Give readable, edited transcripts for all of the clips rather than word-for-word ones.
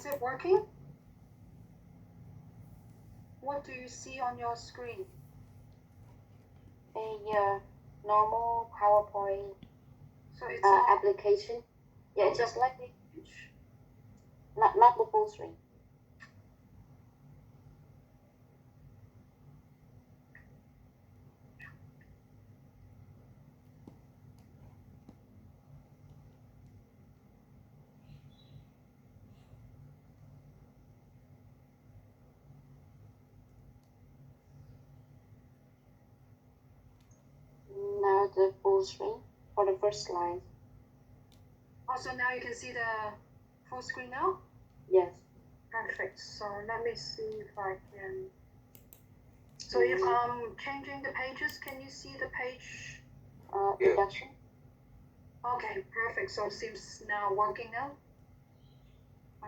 it working? What do you see on your screen? A normal PowerPoint So it's application. Yeah, just like the, not the full screen. Now the full screen for the first slide. Also, now you can see the full screen now? Yes. Perfect. So let me see if I can. So if I'm changing the pages, can you see the page? Introduction. Okay, perfect. So it seems now working now.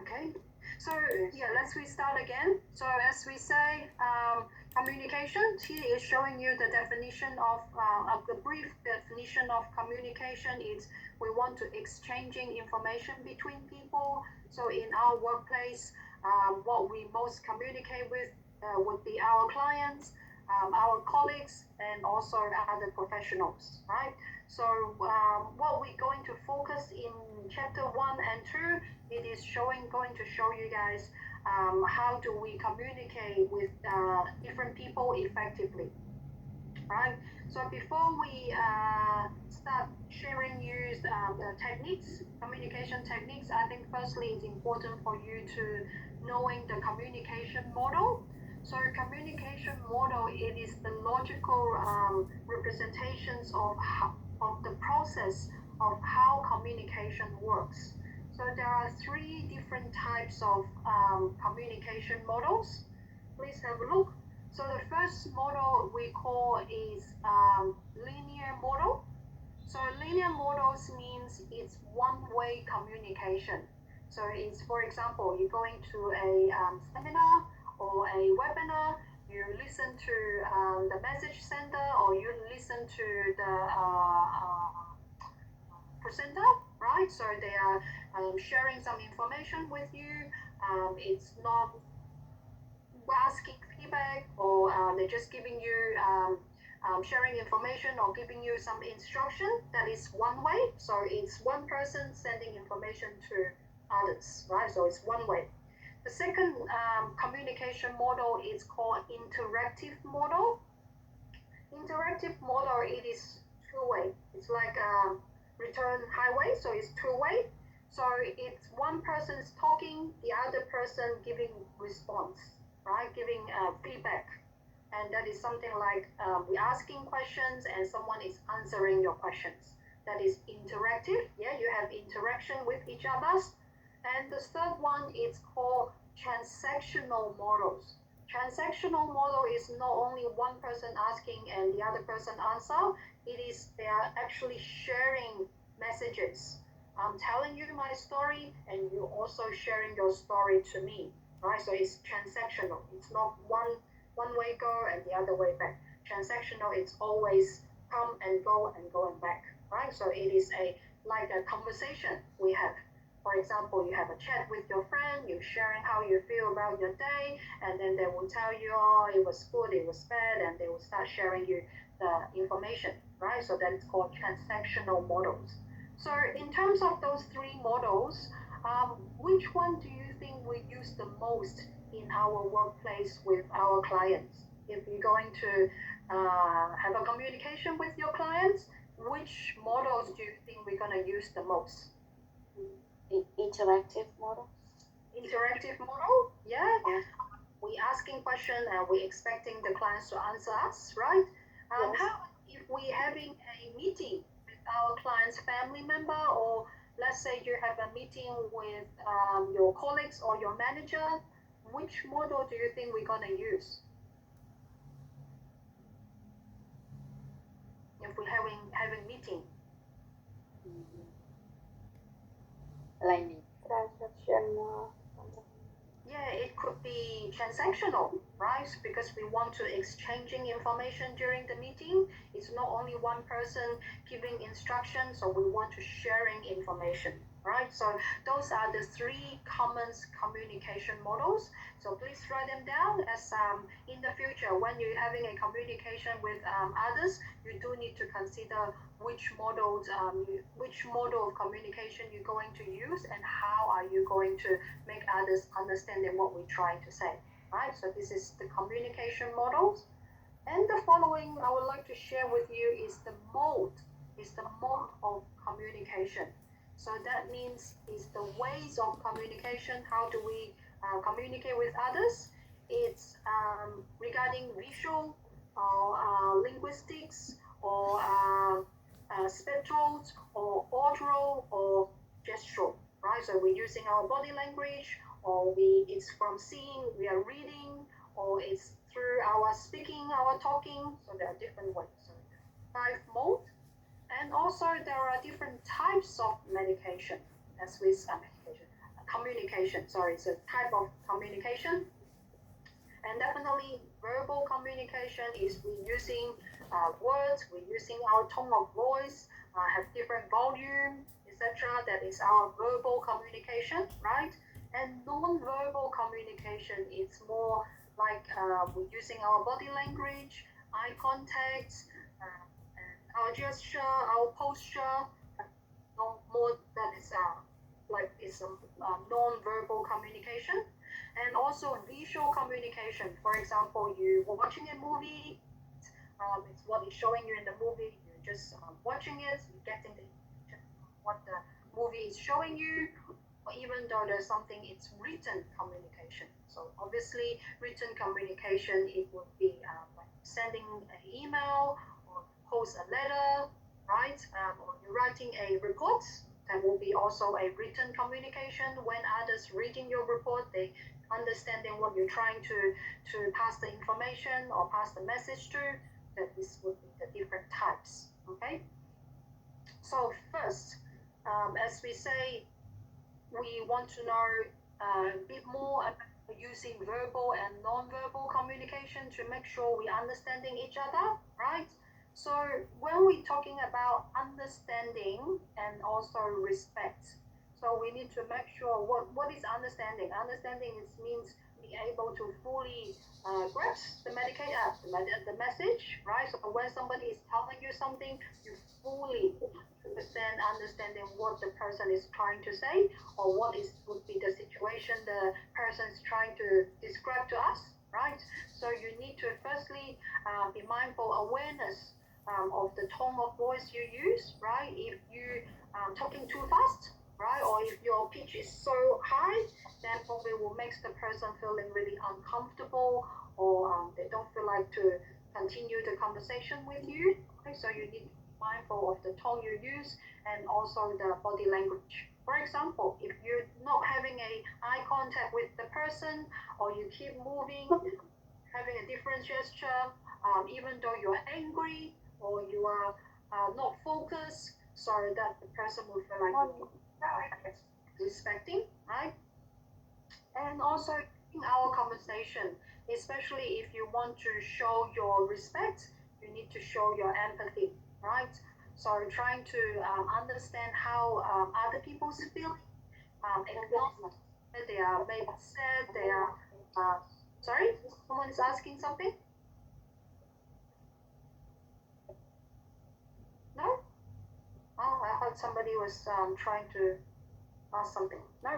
Okay. So yeah, let's restart again. So as we say, communication, here is showing you the definition of the brief definition of communication is we want to exchanging information between people. So in our workplace, what we most communicate with would be our clients, our colleagues, and also other professionals, right? So what we're going to focus in chapter 1 and 2, it is going to show you guys how do we communicate with different people effectively, right? So before we start sharing you the techniques, communication techniques, I think firstly it's important for you to knowing the communication model. So communication model, it is the logical representations of the process of how communication works. So there are 3 different types of communication models. Please have a look. So the first model we call is linear model. So linear models means it's one-way communication. So it's, for example, you're going to a seminar or a webinar, you listen to the message sender or you listen to the presenter, right? So they are sharing some information with you. It's not asking feedback or they're just giving you sharing information or giving you some instruction. That is one way. So it's one person sending information to others, right? So it's one way. The second communication model is called interactive model. Interactive model, it is two-way. It's like return highway, so it's two-way. So it's one person's talking, the other person giving response, right? Giving feedback. And that is something like we're asking questions and someone is answering your questions. That is interactive. Yeah, you have interaction with each other. And the third one is called transactional models. Transactional model is not only one person asking and the other person answer. It is they are actually sharing messages. I'm telling you my story and you also sharing your story to me, right? So it's transactional. It's not one way go and the other way back. Transactional, it's always come and go and back, right? So it is like a conversation we have. For example, you have a chat with your friend, you're sharing how you feel about your day, and then they will tell you, oh, it was good, it was bad, and they will start sharing you the information, right? So that's called transactional models. So in terms of those 3 models, which one do you think we use the most in our workplace with our clients? If you're going to have a communication with your clients, which models do you think we're going to use the most? Interactive model. Interactive model, yeah. We asking question and we expecting the clients to answer us, right? Yes. How if we having a meeting with our client's family member, or let's say you have a meeting with your colleagues or your manager, which model do you think we're gonna use? If we're having meeting. Like transactional. Yeah, it could be transactional. right? Because we want to exchanging information during the meeting. It's not only one person giving instructions, so we want to sharing information, right? So those are the three common communication models. So please write them down as in the future when you're having a communication with others, you do need to consider which model of communication you're going to use and how are you going to make others understand what we're trying to say, right? So this is the communication models. And the following I would like to share with you is the mode of communication. So that means is the ways of communication. How do we communicate with others? It's regarding visual or linguistics or spectral or oral or gestural, right? So we're using our body language, or it's from seeing, we are reading, or it's through our speaking, our talking. So there are different ways. So 5 mode. And also there are different types of medication, as with communication. Sorry, it's a type of communication. And definitely verbal communication is we're using words, we're using our tone of voice, have different volume, etc. That is our verbal communication, right? And non-verbal communication is more like we're using our body language, eye contact, our gesture, our posture, more that is like it's a non-verbal communication. And also visual communication. For example, you were watching a movie, it's what is showing you in the movie, you're just watching it, you're getting what the movie is showing you, or even though there's something, it's written communication. So obviously written communication, it would be like sending an email or post a letter, right? Or you're writing a report, that will be also a written communication. When others reading your report, they understanding what you're trying to pass the information or pass the message to, that this would be the different types, okay? So first, as we say, we want to know a bit more about using verbal and non-verbal communication to make sure we're understanding each other, right? So when we're talking about understanding and also respect, so we need to make sure what is understanding. Understanding means being able to fully grasp the message, right? So when somebody is telling you something, you fully understanding what the person is trying to say, or would be the situation the person is trying to describe to us, right? So you need to firstly be mindful awareness of the tone of voice you use, right? If you talking too fast, right, or if your pitch is so high, then probably will make the person feeling really uncomfortable, or they don't feel like to continue the conversation with you. Okay, so you need to be mindful of the tone you use and also the body language. For example, if you're not having a eye contact with the person, or you keep moving, having a different gesture, even though you're angry or you are not focused, sorry, that the person will feel like respecting, right? And also in our conversation, especially if you want to show your respect, you need to show your empathy, right? So trying to understand how other people's feeling, acknowledge that they are maybe sad, they are, sorry, someone is asking something? No? Oh, I thought somebody was trying to ask something. No.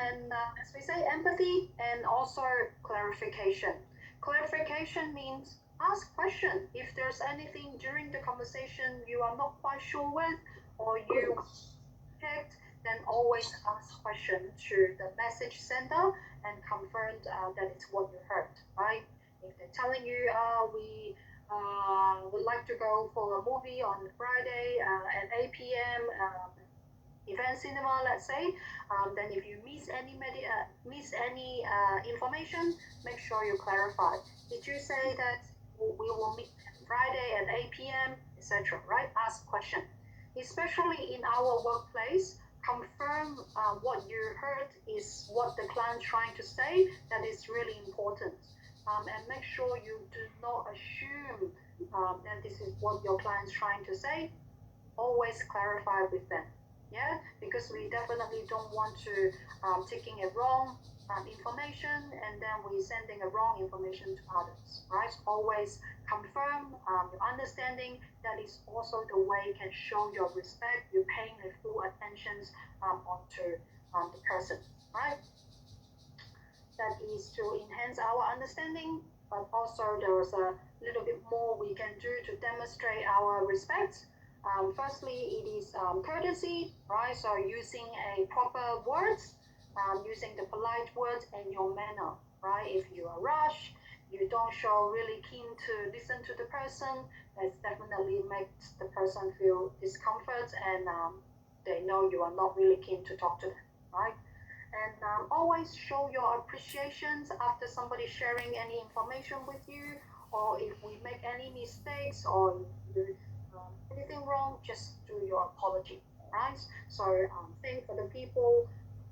And as we say, empathy and also clarification. Clarification means ask question. If there's anything during the conversation you are not quite sure with, or you checked, then always ask question to the message sender and confirm that it's what you heard, right? If they're telling you, we would like to go for a movie on Friday at 8 p.m. Event cinema, let's say, then if you miss any information, make sure you clarify. Did you say that we will meet Friday at 8 p.m., etc., right? Ask question. Especially in our workplace, confirm what you heard is what the client trying to say. That is really important. And make sure you do not assume that this is what your client's trying to say. Always clarify with them. Yeah, because we definitely don't want to taking a wrong information and then we sending a wrong information to others, right? Always confirm your understanding. That is also the way you can show your respect. You're paying a full attention onto the person, right? That is to enhance our understanding, but also there's a little bit more we can do to demonstrate our respect. Firstly, it is courtesy, right? So using a proper words, using the polite words and your manner, right? If you are rushed, you don't show really keen to listen to the person, that definitely makes the person feel discomfort and they know you are not really keen to talk to them, right? And always show your appreciations after somebody sharing any information with you, or if we make any mistakes or you anything wrong, just do your apology, right? So thank for the people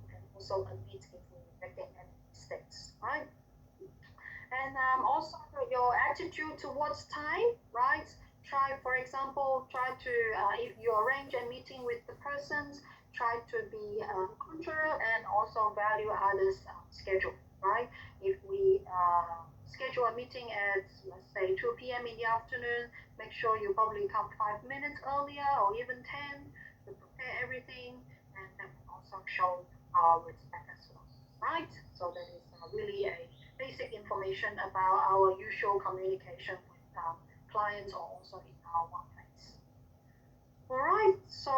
and also admit if we're making any mistakes, right? And also your attitude towards time, right? Try, for example, try to, if you arrange a meeting with the persons, try to be punctual and also value others' schedule, right? If we schedule a meeting at, let's say, 2 p.m. in the afternoon, make sure you probably come 5 minutes earlier or even 10 to prepare everything, and that will also show our respect as well, right? So that is really a basic information about our usual communication with clients or also in our workplace. All right, so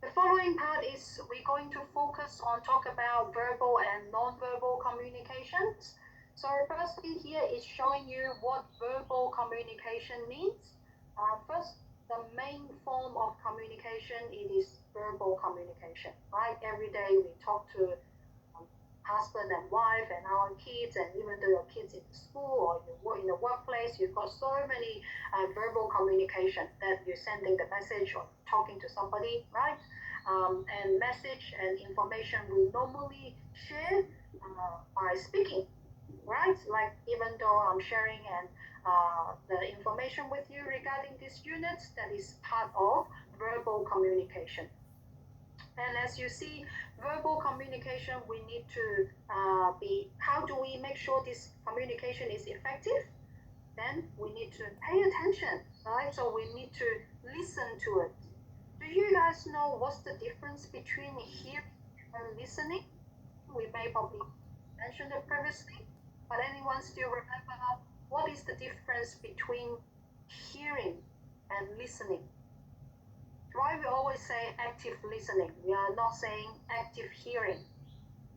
the following part is we're going to focus on talk about verbal and non-verbal communications. So firstly here is showing you what verbal communication means. First, the main form of communication, it is verbal communication, right? Every day we talk to husband and wife and our kids, and even though your kids in school or you work in the workplace, you've got so many verbal communication that you're sending the message or talking to somebody, right? And message and information we normally share by speaking, right? Like even though I'm sharing and the information with you regarding these units, that is part of verbal communication. And as you see, verbal communication, we need to how do we make sure this communication is effective? Then we need to pay attention, right? So we need to listen to it. Do you guys know what's the difference between hearing and listening? We may probably mention it previously, but anyone still remember what is the difference between hearing and listening? Why we always say active listening? We are not saying active hearing.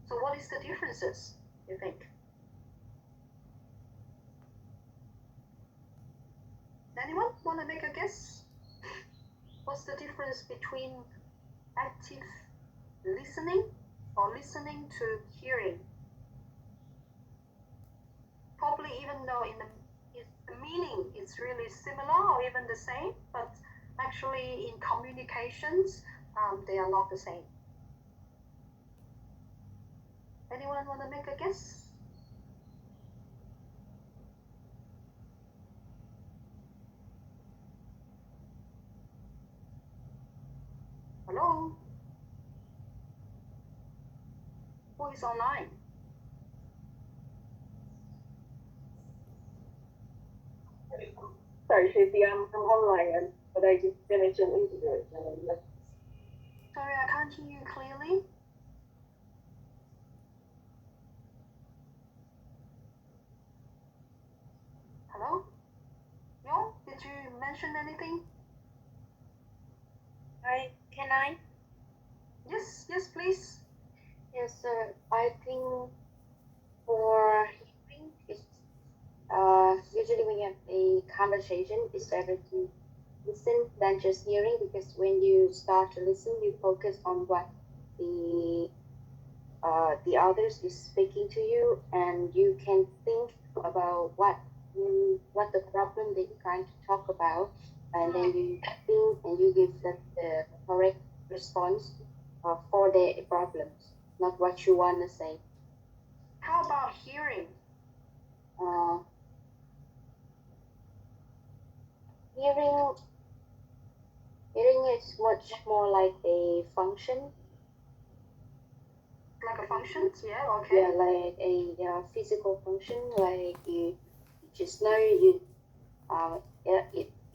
So what is the differences, you think? Anyone want to make a guess? What's the difference between active listening or listening to hearing? Probably even though the meaning is really similar or even the same, but actually in communications, they are not the same. Anyone want to make a guess? Hello? Who is online? Sorry, Shruti, I'm online, but I just finished an interview. Sorry, I can't hear you clearly. Hello? Yo, did you mention anything? Hi, can I? Yes, please. Yes, sir. I think for hearing, it's usually when you have a conversation, it's better to listen than just hearing, because when you start to listen, you focus on what the others is speaking to you, and you can think about what the problem that you're trying to talk about, and then you think and you give the correct response for their problems, not what you want to say. How about hearing? Uh, hearing hearing is much more like a function. Like a function? Yeah, okay. Yeah, like a physical function. Like you just know you.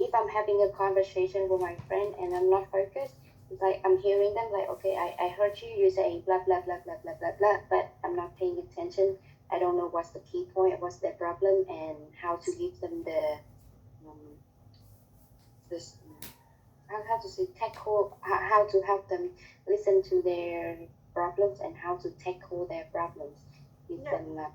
If I'm having a conversation with my friend and I'm not focused, it's like I'm hearing them. Like, okay, I heard you saying blah blah blah blah blah blah blah, but I'm not paying attention. I don't know what's the key point, what's their problem, and how to give them the um, this how to say tackle how to help them listen to their problems and how to tackle their problems. Give Yeah. them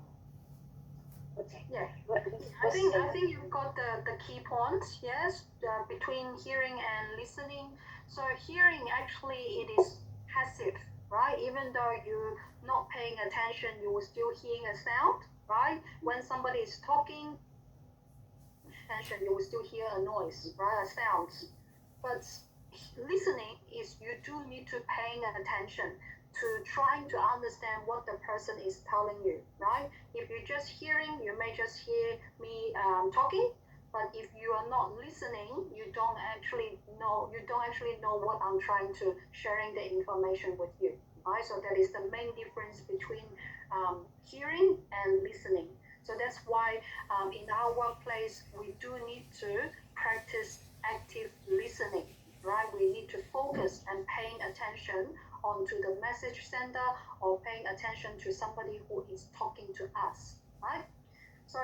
okay. Yeah. What's I think you've got the key points, yes, between hearing and listening. So hearing actually it is passive, right? Even though you're not paying attention, you will still hearing a sound, right? When somebody is talking, attention, you will still hear a noise, right? A sound. But listening is you do need to paying attention to trying to understand what the person is telling you, right? If you're just hearing, you may just hear me talking, but if you are not listening, you don't actually know what I'm trying to sharing the information with you, right? So that is the main difference between hearing and listening. So that's why in our workplace we do need to practice active listening, right? We need to focus and paying attention onto the message sender or paying attention to somebody who is talking to us, right? So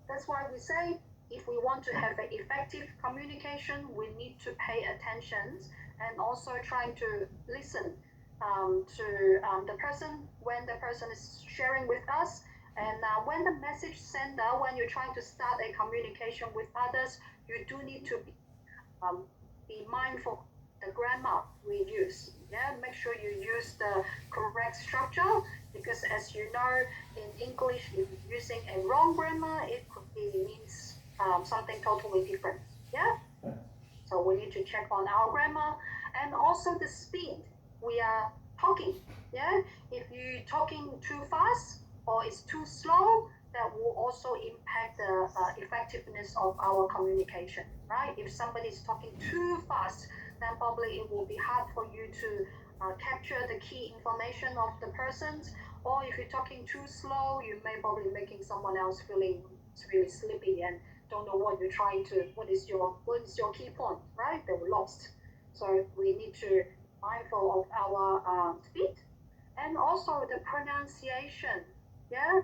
that's why we say if we want to have an effective communication, we need to pay attention and also trying to listen to the person when the person is sharing with us. And when the message sender, when you're trying to start a communication with others, you do need to be mindful the grammar we use. Yeah, make sure you use the correct structure because as you know in English, if you're using a wrong grammar, it could be means something totally different. Yeah. So we need to check on our grammar and also the speed we are talking. Yeah, if you're talking too fast or it's too slow, that will also impact the effectiveness of our communication, right? If somebody is talking too fast, then probably it will be hard for you to capture the key information of the person. Or if you're talking too slow, you may probably making someone else feeling really sleepy and don't know what you're trying to, what is your key point, right? They were lost. So we need to mindful of our speed and also the pronunciation. Yeah,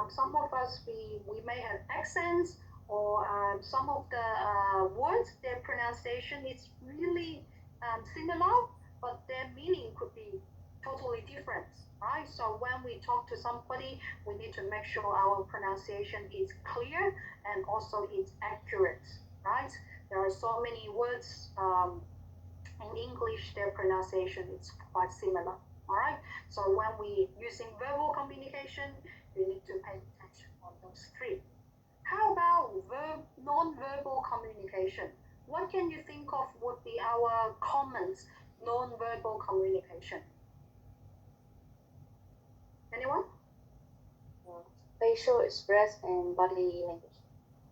some of us we may have accents or some of the words their pronunciation is really similar, but their meaning could be totally different, right? So when we talk to somebody, we need to make sure our pronunciation is clear and also it's accurate, right? There are so many words in English, their pronunciation is quite similar. All right. So when we using verbal communication, you need to pay attention on those three. How about non-verbal communication? What can you think of would be our common non-verbal communication? Anyone? facial express and body language.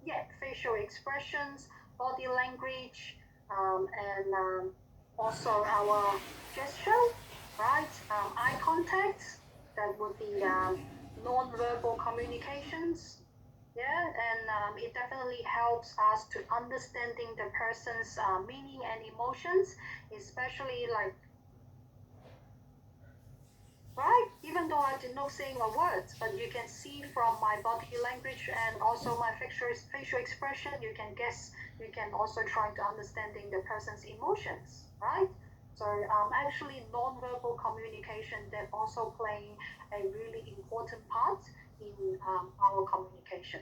Yeah, facial expressions, body language, and also our gesture, right? Eye contact, that would be non-verbal communications. Yeah, and it definitely helps us to understanding the person's meaning and emotions, especially like right? Even though I did not saying a word, but you can see from my body language and also my facial expression, you can guess, you can also try to understanding the person's emotions, right? So actually non-verbal communication that also playing a really important part in our communication.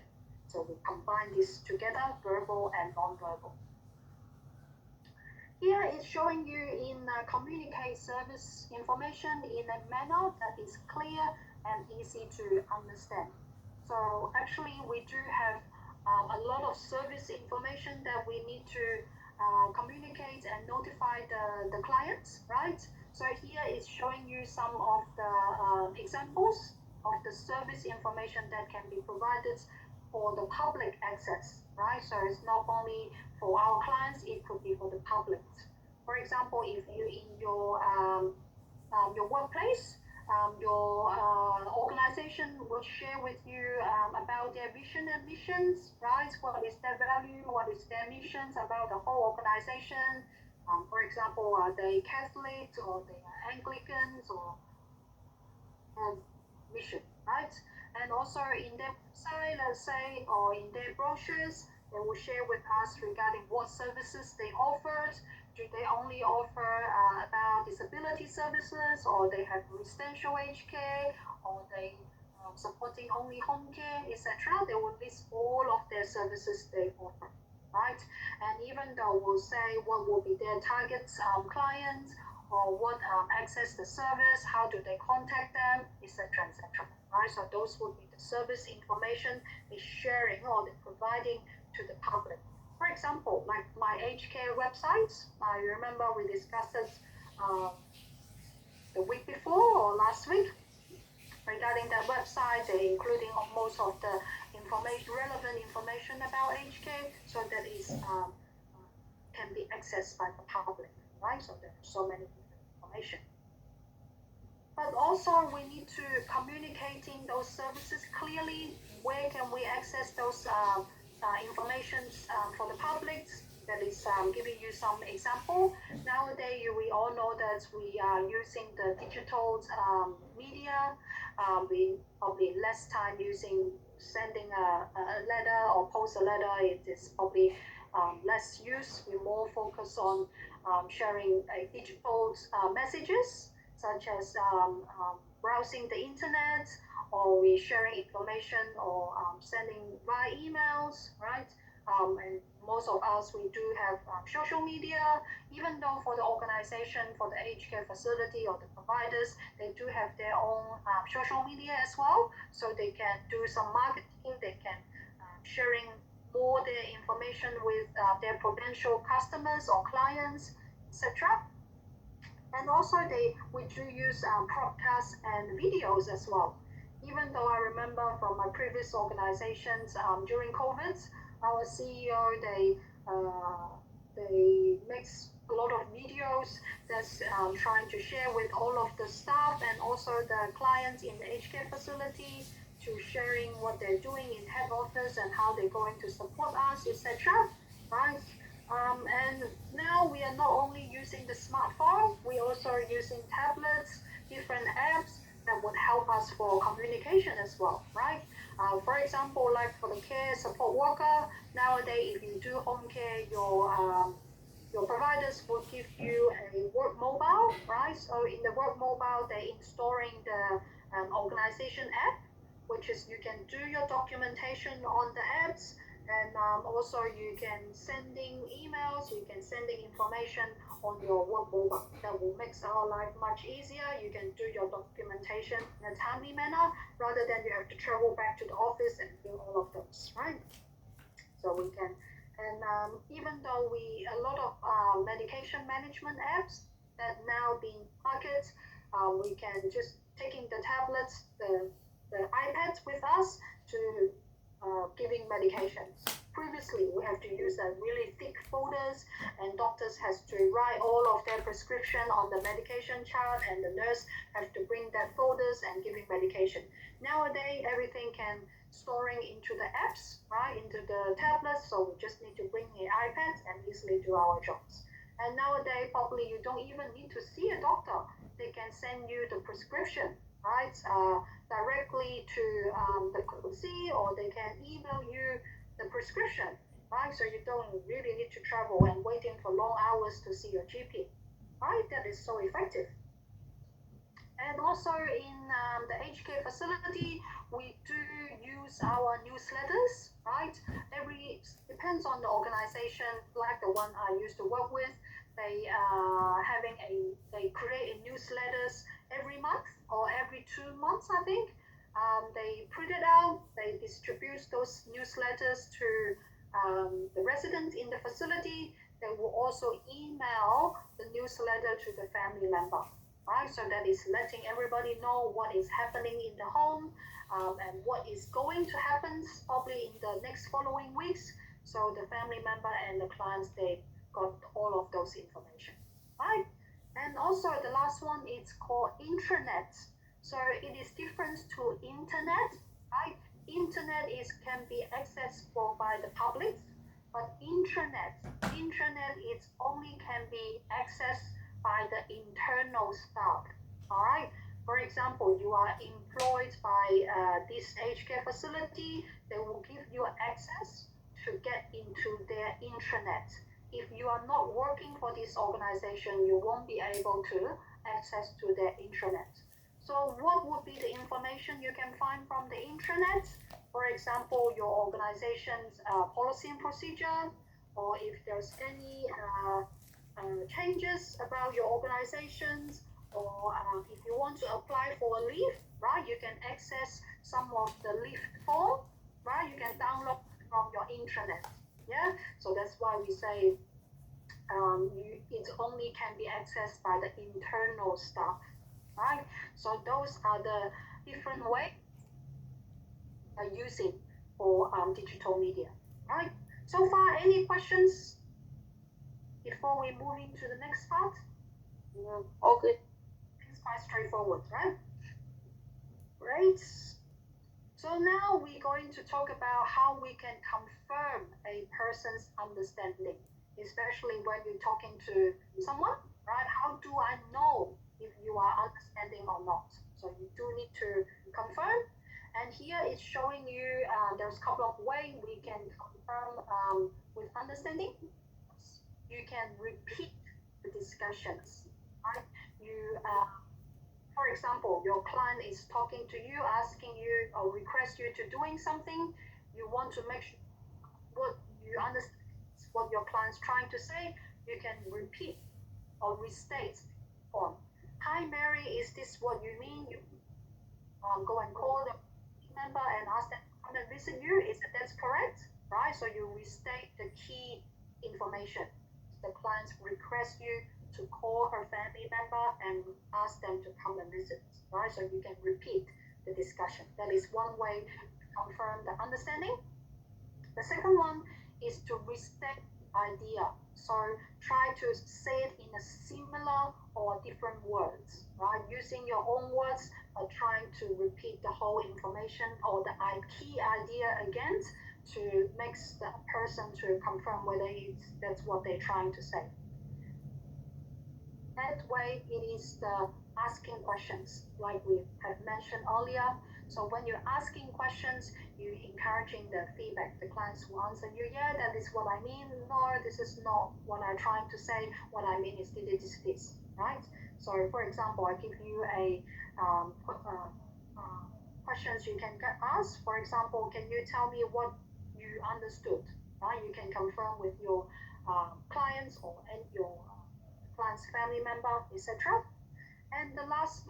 So we combine this together, verbal and non-verbal. Here it's showing you in communicate service information in a manner that is clear and easy to understand. So actually we do have a lot of service information that we need to communicate and notify the clients, right? So here is showing you some of the examples of the service information that can be provided for the public access, right? So it's not only for our clients, it could be for the public. For example, if you in your workplace, your organization will share with you about their vision and missions, right? What is their value? What is their missions about the whole organization? For example, are they Catholics or they are Anglicans or mission, right? And also in their website, let's say, or in their brochures, they will share with us regarding what services they offer. Do they only offer about disability services, or they have residential aged care, or they supporting only home care, etc. They will list all of their services they offer, right? And even though we'll say what will be their target clients, or what access the service, how do they contact them, etc., etc. Right? So those would be the service information is sharing or they're providing to the public. For example, like my aged care websites, I remember we discussed it the week before or last week regarding that website, including most of the information, relevant information about aged care, so that is can be accessed by the public, right? So there are so many different information. But also we need to communicating those services clearly. Where can we access those information for the public? That is giving you some example. Nowadays, we all know that we are using the digital media. We probably less time using sending a letter or post a letter. It is probably less use. We more focus on sharing digital messages, such as browsing the internet, or we sharing information or sending via emails, right? And most of us, we do have social media, even though for the organization, for the aged care facility or the providers, they do have their own social media as well. So they can do some marketing, they can sharing more their information with their potential customers or clients, etc. And also we do use podcasts and videos as well. Even though I remember from my previous organizations during COVID, our CEO they makes a lot of videos that's trying to share with all of the staff and also the clients in the aged care facility, to sharing what they're doing in head office and how they're going to support us, etc. Right? And now we are not only using the smartphone, we also are using tablets, different apps that would help us for communication as well, right? For example, like for the care support worker, nowadays if you do home care, your providers will give you a work mobile, right? So in the work mobile, they're installing the organization app, which is you can do your documentation on the apps, and also you can sending emails, you can sending information on your work mobile. That will make our life much easier. You can do your documentation in a timely manner rather than you have to travel back to the office and do all of those, right? So we can, and even though a lot of medication management apps that now being marketed, we can just taking the tablets, the iPads with us to giving medications. Previously, we have to use really thick folders, and doctors has to write all of their prescription on the medication chart, and the nurse has to bring that folders and giving medication. Nowadays, everything can storing into the apps, right, into the tablets. So we just need to bring the iPads and easily do our jobs. And nowadays, probably you don't even need to see a doctor. They can send you the prescription, right? Directly to the QC, or they can email you the prescription, right? So you don't really need to travel and waiting for long hours to see your GP, right? That is so effective. And also in the aged care facility, we do use our newsletters, right? Depends on the organization, like the one I used to work with, they create a newsletters every month or every 2 months, I think. They print it out, they distribute those newsletters to the residents in the facility. They will also email the newsletter to the family member. right? So that is letting everybody know what is happening in the home, and what is going to happen probably in the next following weeks. So the family member and the clients, they got all of those information, right? And also the last one, it's called intranet. So it is different to internet, right? Internet is can be accessed for by the public, but intranet is only can be accessed by the internal staff. All right. For example, you are employed by this aged care facility, they will give you access to get into their intranet. If you are not working for this organization, you won't be able to access to their intranet. So what would be the information you can find from the intranet? For example, your organization's policy and procedure, or if there's any changes about your organizations, or if you want to apply for a leave, right, you can access some of the leave form, right, you can download from your intranet. Yeah, so that's why we say it only can be accessed by the internal staff, right? So those are the different ways using for digital media, right? So far, any questions before we move into the next part? All good. It's quite straightforward, right? Great. So now we're going to talk about how we can confirm a person's understanding, especially when you're talking to someone, right? How do I know if you are understanding or not? So you do need to confirm. And here it's showing you there's a couple of ways we can confirm with understanding. You can repeat the discussions, right? You for example, your client is talking to you, asking you or request you to doing something. You want to make sure what you understand what your client's trying to say. You can repeat or restate form. Hi Mary, is this what you mean? You go and call the member and ask them to come and visit you. Is that's correct? Right? So you restate the key information. The clients request you to call her family member and ask them to come and visit, right? So you can repeat the discussion. That is one way to confirm the understanding. The second one is to restate idea. So try to say it in a similar or different words, right? Using your own words, but trying to repeat the whole information or the key idea again to make the person to confirm whether that's what they're trying to say. That way, it is the asking questions, like we have mentioned earlier. So when you're asking questions, you're encouraging the feedback. The clients will answer you, yeah, that is what I mean. No, this is not what I'm trying to say. What I mean is this, right? So for example, I give you a questions you can ask. For example, can you tell me what you understood? Right? You can confirm with your clients or your client's family member, etc. And the last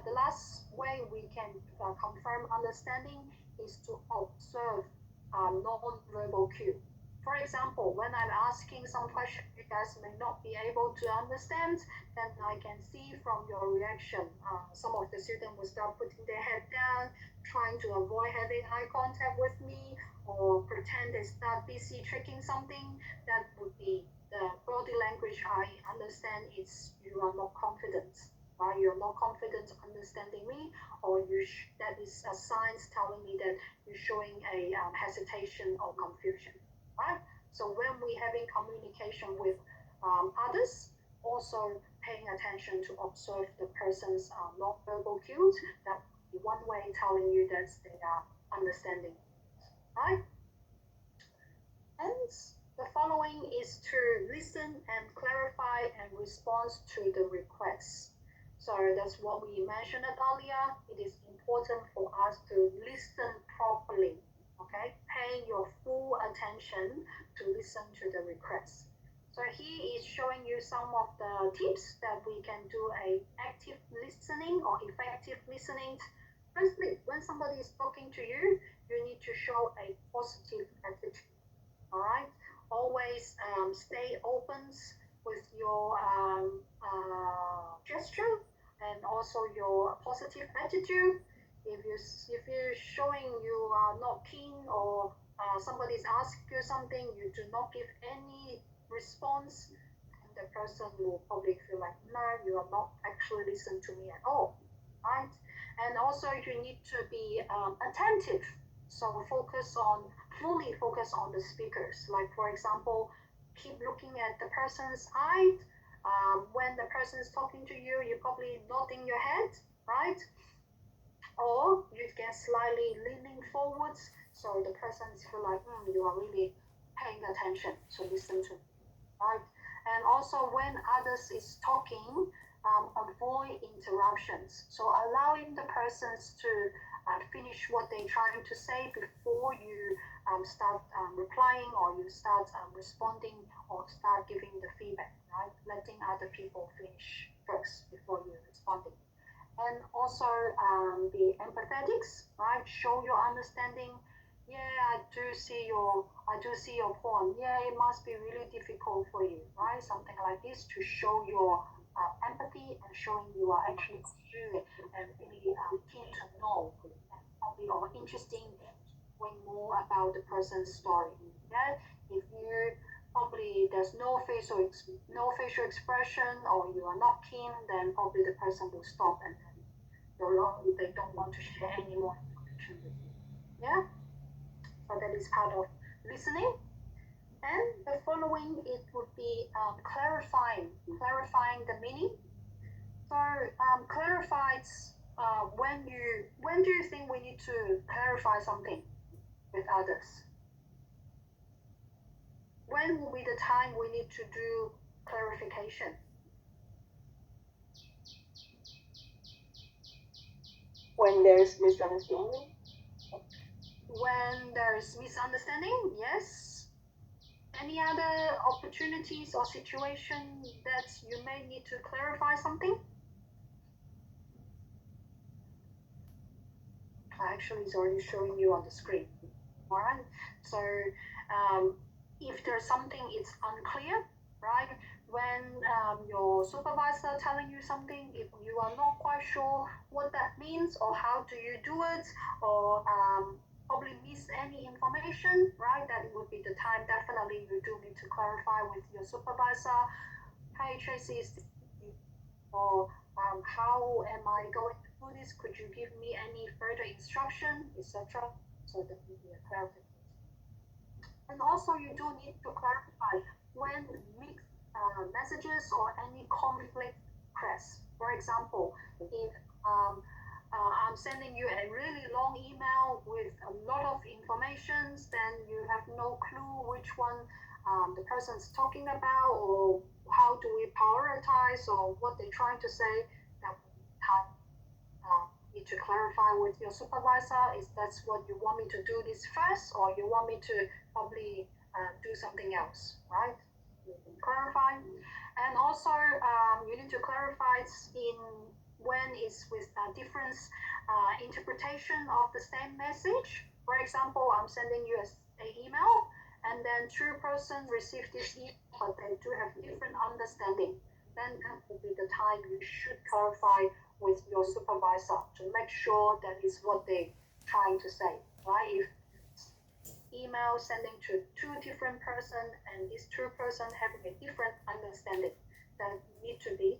the last way we can confirm understanding is to observe non-verbal cue. For example, when I'm asking some question you guys may not be able to understand, then I can see from your reaction, some of the students will start putting their head down, trying to avoid having eye contact with me, or pretend they start busy checking something. That would be the body language. I understand it's you are not confident, right? You're not confident understanding me, or that is a sign telling me that you're showing a hesitation or confusion, right? So when we're having communication with others, also paying attention to observe the person's non-verbal cues, that would be one way telling you that they are understanding, right? And the following is to listen and clarify and respond to the requests. So that's what we mentioned earlier. It is important for us to listen properly, okay? Paying your full attention to listen to the requests. So he is showing you some of the tips that we can do a active listening or effective listening. Firstly, when somebody is talking to you, you need to show a positive attitude. All right, always stay open with your gesture. and also your positive attitude. If you're showing you are not keen, or somebody's asked you something, you do not give any response, and the person will probably feel like, no, you are not actually listening to me at all, right? And also you need to be attentive. So fully focus on the speakers. Like for example, keep looking at the person's eye. When the person is talking to you, you're probably nodding your head, right? Or you can slightly leaning forwards, so the person feel like, you are really paying attention, so listen to me, right? And also when others is talking, avoid interruptions. So allowing the persons to finish what they're trying to say before you start replying, or you start responding, or start giving the feedback, right? Letting other people finish first before you responding. And also be empathetics, right? Show your understanding. Yeah, I do see your point. Yeah, it must be really difficult for you, right? Something like this to show your empathy, and showing you are actually curious and really keen to know, and probably or interesting knowing more about the person's story. Yeah, if you probably there's no facial expression, or you are not keen, then probably the person will stop, and then they don't want to share any more information with you. Yeah, so that is part of listening. And the following, it would be clarifying the meaning. So clarifies when do you think we need to clarify something with others? When will be the time we need to do clarification? When there's misunderstanding. When there's misunderstanding, yes. Any other opportunities or situation that you may need to clarify something? Actually, it's already showing you on the screen. All right. So if there's something it's unclear, right? When your supervisor telling you something, if you are not quite sure what that means, or how do you do it, or probably miss any information, right? That would be the time definitely you do need to clarify with your supervisor. Hey Tracy, or how am I going to do this? Could you give me any further instruction, etc.? So that would be a clarification. And also you do need to clarify when mixed messages or any conflict occurs. For example, if I'm sending you a really long email with a lot of information, then you have no clue which one the person's talking about, or how do we prioritize, or what they're trying to say. That time need to clarify with your supervisor, is that's what you want me to do this first, or you want me to probably do something else, right? You can clarify. And also you need to clarify in when it's with a different interpretation of the same message. For example, I'm sending you an email, and then two person receive this email, but they do have different understanding. Then that will be the time you should clarify with your supervisor to make sure that is what they're trying to say, right? If email sending to two different person, and these two person having a different understanding, then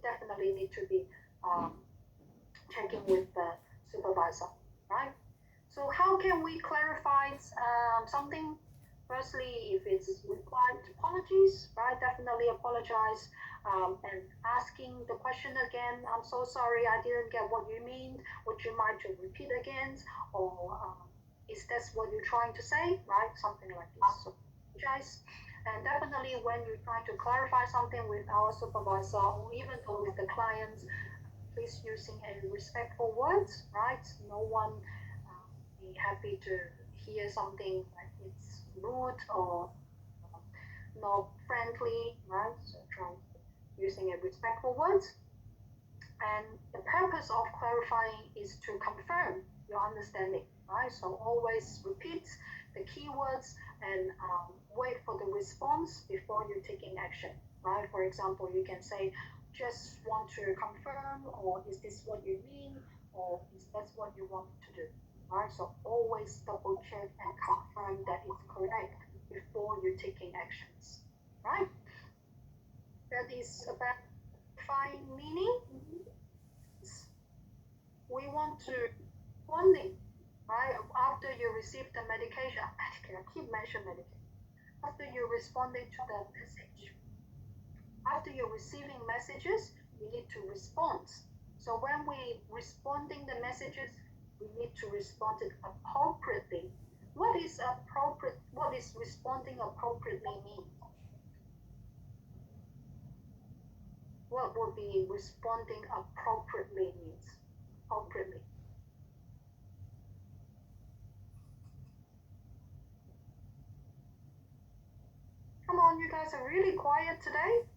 definitely need to be checking with the supervisor, right? So how can we clarify something? Firstly, if it's required apologies, right? Definitely apologize, and asking the question again. I'm so sorry, I didn't get what you mean. Would you mind to repeat again? Or is that what you're trying to say, right? Something like this. So apologize. And definitely when you're trying to clarify something with our supervisor, or even with the clients, please using a respectful words, right? No one be happy to hear something like it's rude or not friendly, right? So try using a respectful words. And the purpose of clarifying is to confirm your understanding, right? So always repeat the keywords, and wait for the response before you're taking action, right? For example, you can say, just want to confirm, or is this what you mean, or is that what you want to do? Right? So always double check and confirm that it's correct before you're taking actions. Right? That is about fine meaning. We want to warning, right? After you receive the medication, I keep mentioning medication. After you're responding to the message, after you're receiving messages, you need to respond. So when we responding the messages, we need to respond it appropriately. What is appropriate? What is responding appropriately mean? What would be responding appropriately means? Appropriately. Come on, you guys are really quiet today.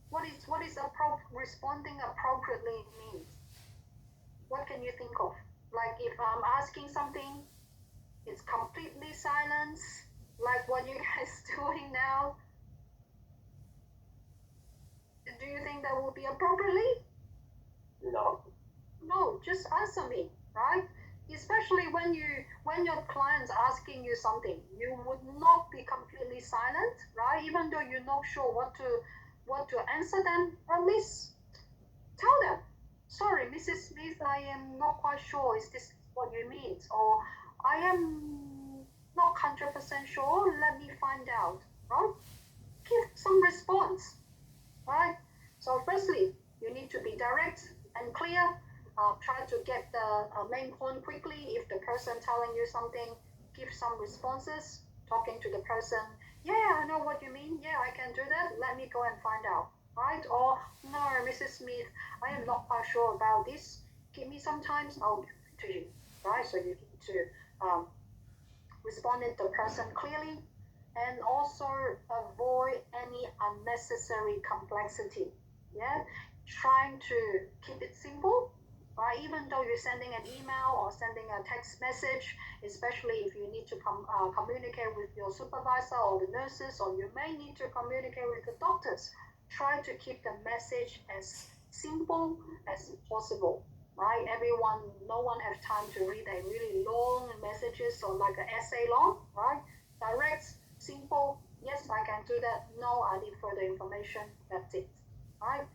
What is responding appropriately means? What can you think of? Like if I'm asking something, it's completely silence, like what you guys doing now. Do you think that will be appropriately? No. No, just answer me, right? Especially when your client's asking you something, you would not be completely silent, right? Even though you're not sure what to answer them, at least tell them, sorry, Mrs. Smith, I am not quite sure, is this what you mean? Or I am not 100% sure, let me find out, right? Give some response, right? So firstly, you need to be direct and clear. Try to get the main point quickly. If the person telling you something, give some responses, talking to the person, yeah, I know what you mean, yeah, I can do that, let me go and find out, right? Or, no, Mrs. Smith, I am not quite sure about this, give me some time, I'll get to you, right? So you need to respond to the person clearly, and also avoid any unnecessary complexity, yeah? Trying to keep it simple, right? Even though you're sending an email or sending a text message, especially if you need to communicate with your supervisor or the nurses, or you may need to communicate with the doctors, try to keep the message as simple as possible, right? No one has time to read a really long messages or like an essay long, right? Direct, simple, yes, I can do that, no, I need further information, that's it, right?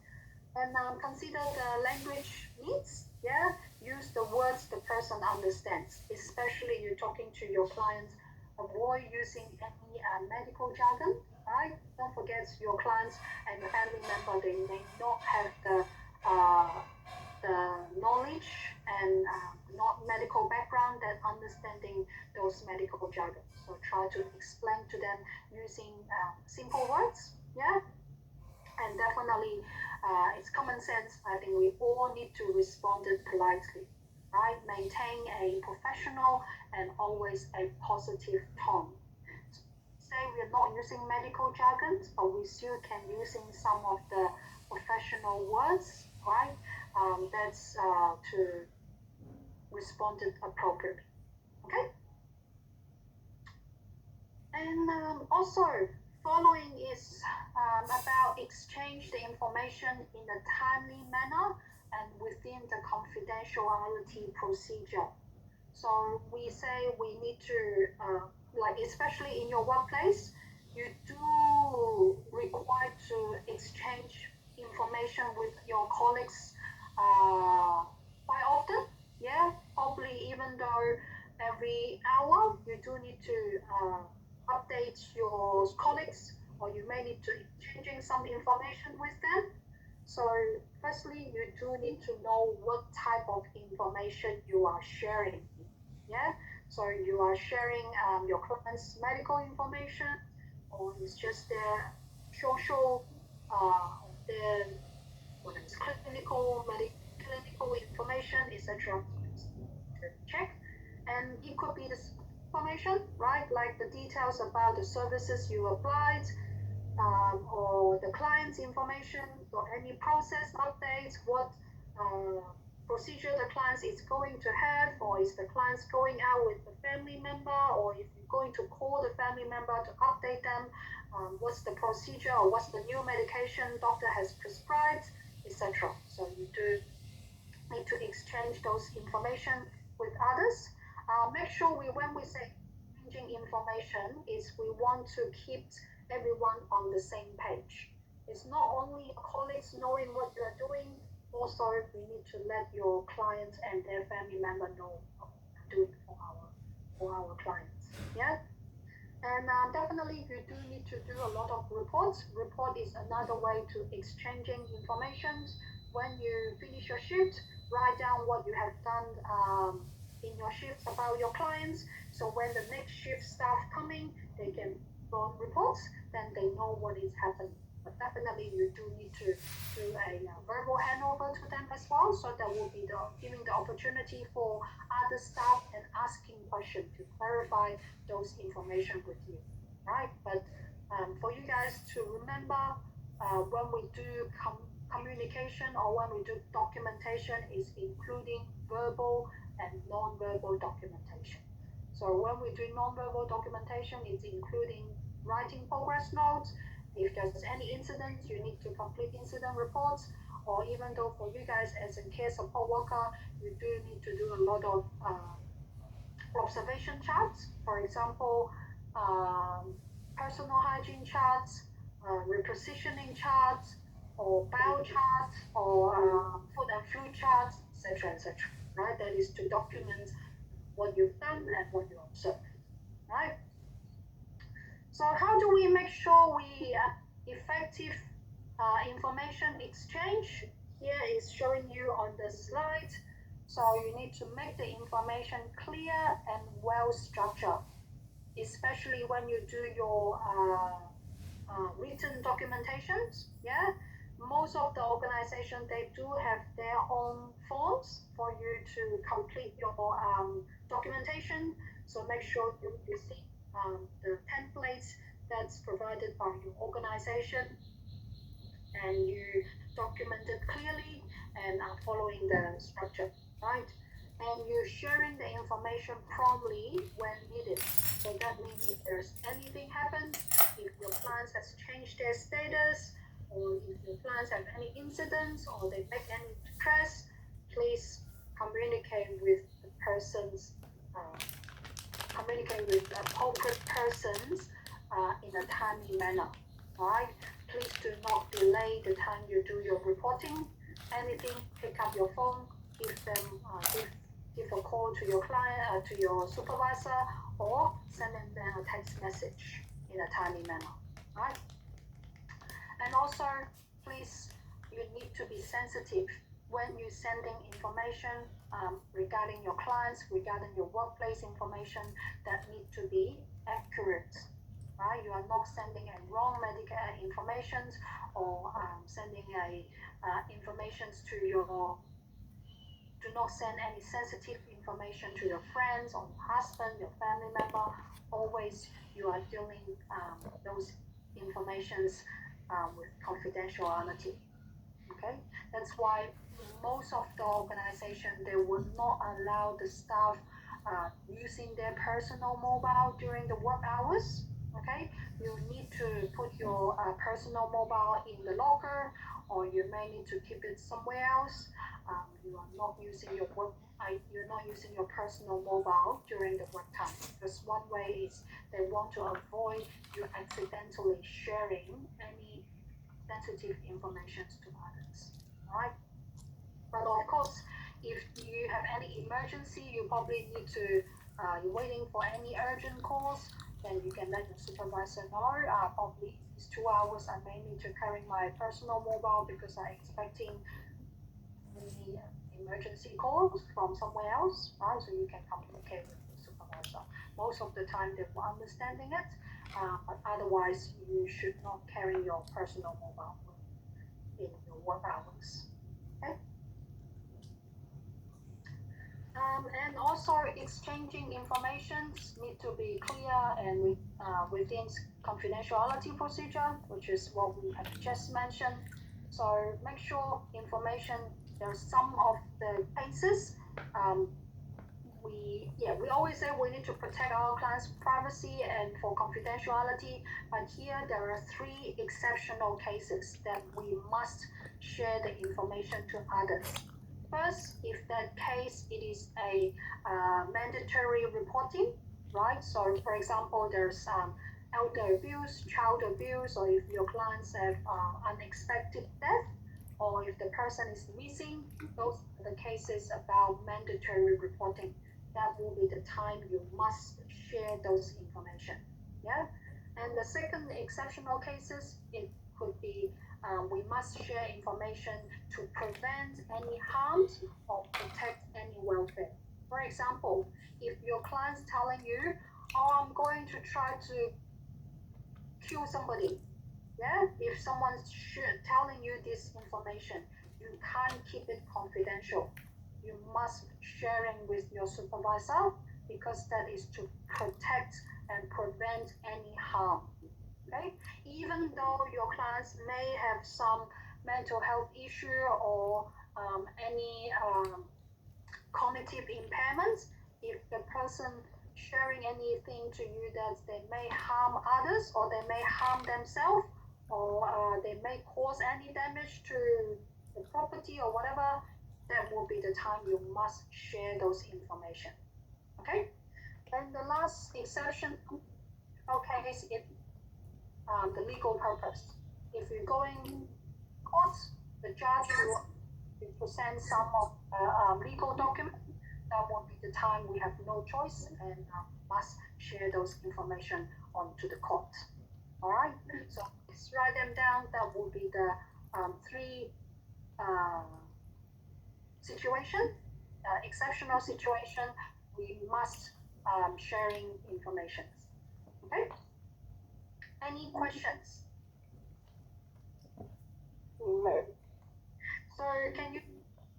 And consider the language needs, yeah? Use the words the person understands, especially you're talking to your clients. Avoid using any medical jargon, right? Don't forget your clients and your family member, they may not have the knowledge and not medical background that understanding those medical jargon. So try to explain to them using simple words, yeah? And definitely, it's common sense. I think we all need to respond it politely, right? Maintain a professional and always a positive tone. Say we're not using medical jargon, but we still can using some of the professional words, right? That's to respond it appropriately. Okay. And also, following is about exchange the information in a timely manner and within the confidentiality procedure. So we say we need to, like especially in your workplace, you do require to exchange information with your colleagues quite often. Yeah, probably even though every hour you do need to update your colleagues, or you may need to exchanging some information with them. So firstly, you do need to know what type of information you are sharing. Yeah, so you are sharing your client's medical information, or it's just their social, their what is clinical information, etc. Check, and it could be the information, right? Like the details about the services you applied, or the client's information, or any process updates, what procedure the client is going to have, or is the client going out with the family member, or if you're going to call the family member to update them what's the procedure or what's the new medication doctor has prescribed, etc. So you do need to exchange those information with others. Make sure when we say exchanging information is we want to keep everyone on the same page. It's not only your colleagues knowing what you are doing, also we need to let your clients and their family member know what we're doing for our clients. Yeah. And definitely you do need to do a lot of reports. Report is another way to exchanging information. When you finish your shift, write down what you have done in your shift about your clients. So when the next shift staff coming, they can run reports, then they know what is happening. But definitely you do need to do a verbal handover to them as well. So that will be giving the opportunity for other staff and asking questions to clarify those information with you, right? But for you guys to remember, when we do communication or when we do documentation, is including verbal and non-verbal documentation. So when we do non-verbal documentation, it's including writing progress notes. If there's any incidents, you need to complete incident reports, or even though for you guys as a care support worker, you do need to do a lot of observation charts. For example, personal hygiene charts, repositioning charts, or bowel charts, or food and fluid charts, etc., etc. Right? That is to document what you've done and what you observed. Right? So how do we make sure we effective information exchange? Here is showing you on the slide. So you need to make the information clear and well structured, especially when you do your written documentations. Yeah, most of the organizations, they do have their own forms for you to complete your documentation. So make sure you see the templates that's provided by your organization, and you document it clearly and are following the structure, right? And you're sharing the information promptly when needed. So that means if there's anything happen, if your clients has changed their status, or if your clients have any incidents or they make any requests, please communicate with the persons, communicate with appropriate persons in a timely manner, right? Please do not delay the time you do your reporting. Anything, pick up your phone, give a call to your client, to your supervisor, or send them a text message in a timely manner, right? And also, please, you need to be sensitive when you're sending information regarding your clients, regarding your workplace information, that need to be accurate. Right? You are not sending a wrong medical information, or sending information to your. Do not send any sensitive information to your friends or your husband, your family member. Always you are doing those informations with confidentiality. Okay, that's why most of the organization, they will not allow the staff using their personal mobile during the work hours. Okay, you need to put your personal mobile in the locker, or you may need to keep it somewhere else. You are not using your you're not using your personal mobile during the work time, because one way is they want to avoid you accidentally sharing any sensitive information to others, right? But of course, if you have any emergency, you probably need to, you're waiting for any urgent calls, then you can let your supervisor know. Probably it's 2 hours, I may need to carry my personal mobile because I'm expecting any emergency calls from somewhere else, right? So you can communicate with the supervisor. Most of the time they will understanding it, but otherwise you should not carry your personal mobile in your work hours. Okay. And also exchanging information need to be clear and within confidentiality procedure, which is what we have just mentioned. So make sure information, there's some of the cases we always say we need to protect our clients' privacy and for confidentiality, but here there are three exceptional cases that we must share the information to others. First, if that case it is a mandatory reporting, right? So, for example, there's elder abuse, child abuse, or if your clients have unexpected death, or if the person is missing, those are the cases about mandatory reporting. That will be the time you must share those information. Yeah. And the second exceptional cases, it could be we must share information to prevent any harms or protect any welfare. For example, if your client's telling you, oh, I'm going to try to kill somebody, yeah, if someone's telling you this information, you can't keep it confidential. You must sharing with your supervisor because that is to protect and prevent any harm. Okay, even though your clients may have some mental health issue or any cognitive impairments, if the person sharing anything to you that they may harm others or they may harm themselves or they may cause any damage to the property or whatever, that will be the time you must share those information. Okay? And the last exception, okay, is it the legal purpose. If you're going court, the judge will present some of legal documents. That will be the time we have no choice and must share those information onto the court. All right. So let's write them down. That will be the three situation, exceptional situation. We must sharing information. Okay. Any questions? No. So can you,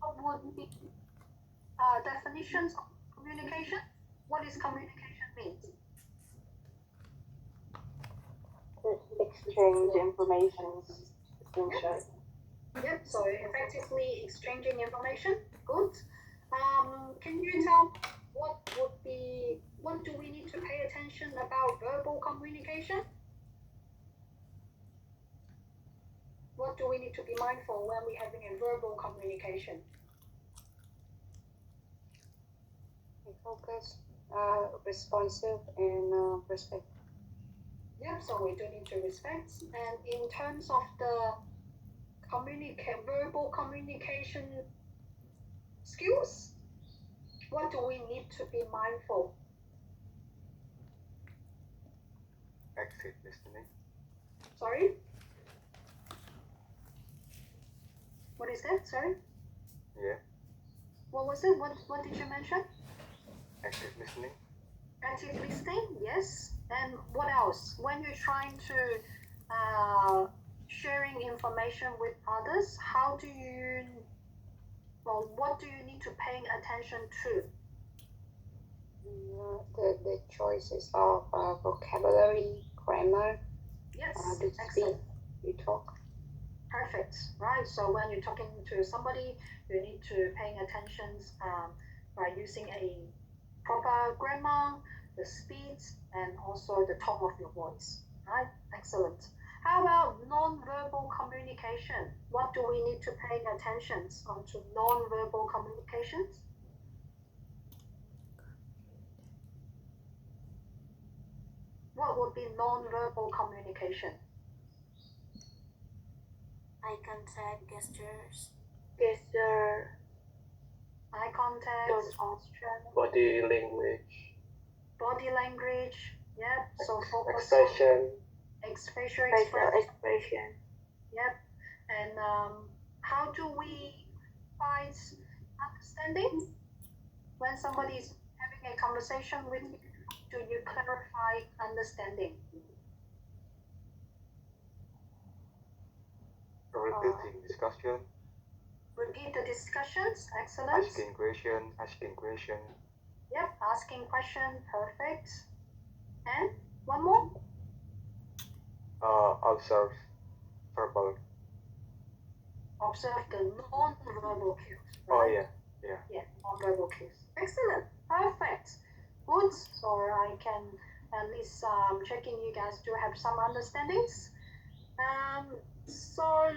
what would be definitions of communication? What is communication means? Exchange information. Yep, so effectively exchanging information, good. Can you tell what do we need to pay attention about verbal communication? What do we need to be mindful when we're having a verbal communication? Focus, responsive, and respect. Yeah, so we do need to respect. And in terms of the verbal communication skills, what do we need to be mindful? Active listening. Sorry? What is that? Sorry? Yeah. What was it? What did you mention? Active listening. Active listening, yes. And what else? When you're trying to sharing information with others, what do you need to pay attention to? The choices of vocabulary, grammar, Yes, the speed excellent. you talk. Perfect, right? So when you're talking to somebody, you need to pay attention by using a proper grammar, the speed, and also the tone of your voice, right? Excellent. How about non-verbal communication? What do we need to pay attention onto non-verbal communications? What would be non-verbal communication? Eye contact, gestures. Gesture. Eye contact, posture, Body language. body language, yeah. So focus Expression. on facial Facial expression, expression. yep. And how do we find understanding? When somebody is having a conversation with you, do you clarify understanding? Repeating discussion. Repeat the discussions, excellent. Asking question. Yep, asking question, perfect. And one more? Observe verbal. Observe the non-verbal cues. Oh right? yeah. Yeah, non-verbal cues. Excellent, Perfect. Good. So I can at least checking you guys do have some understandings. So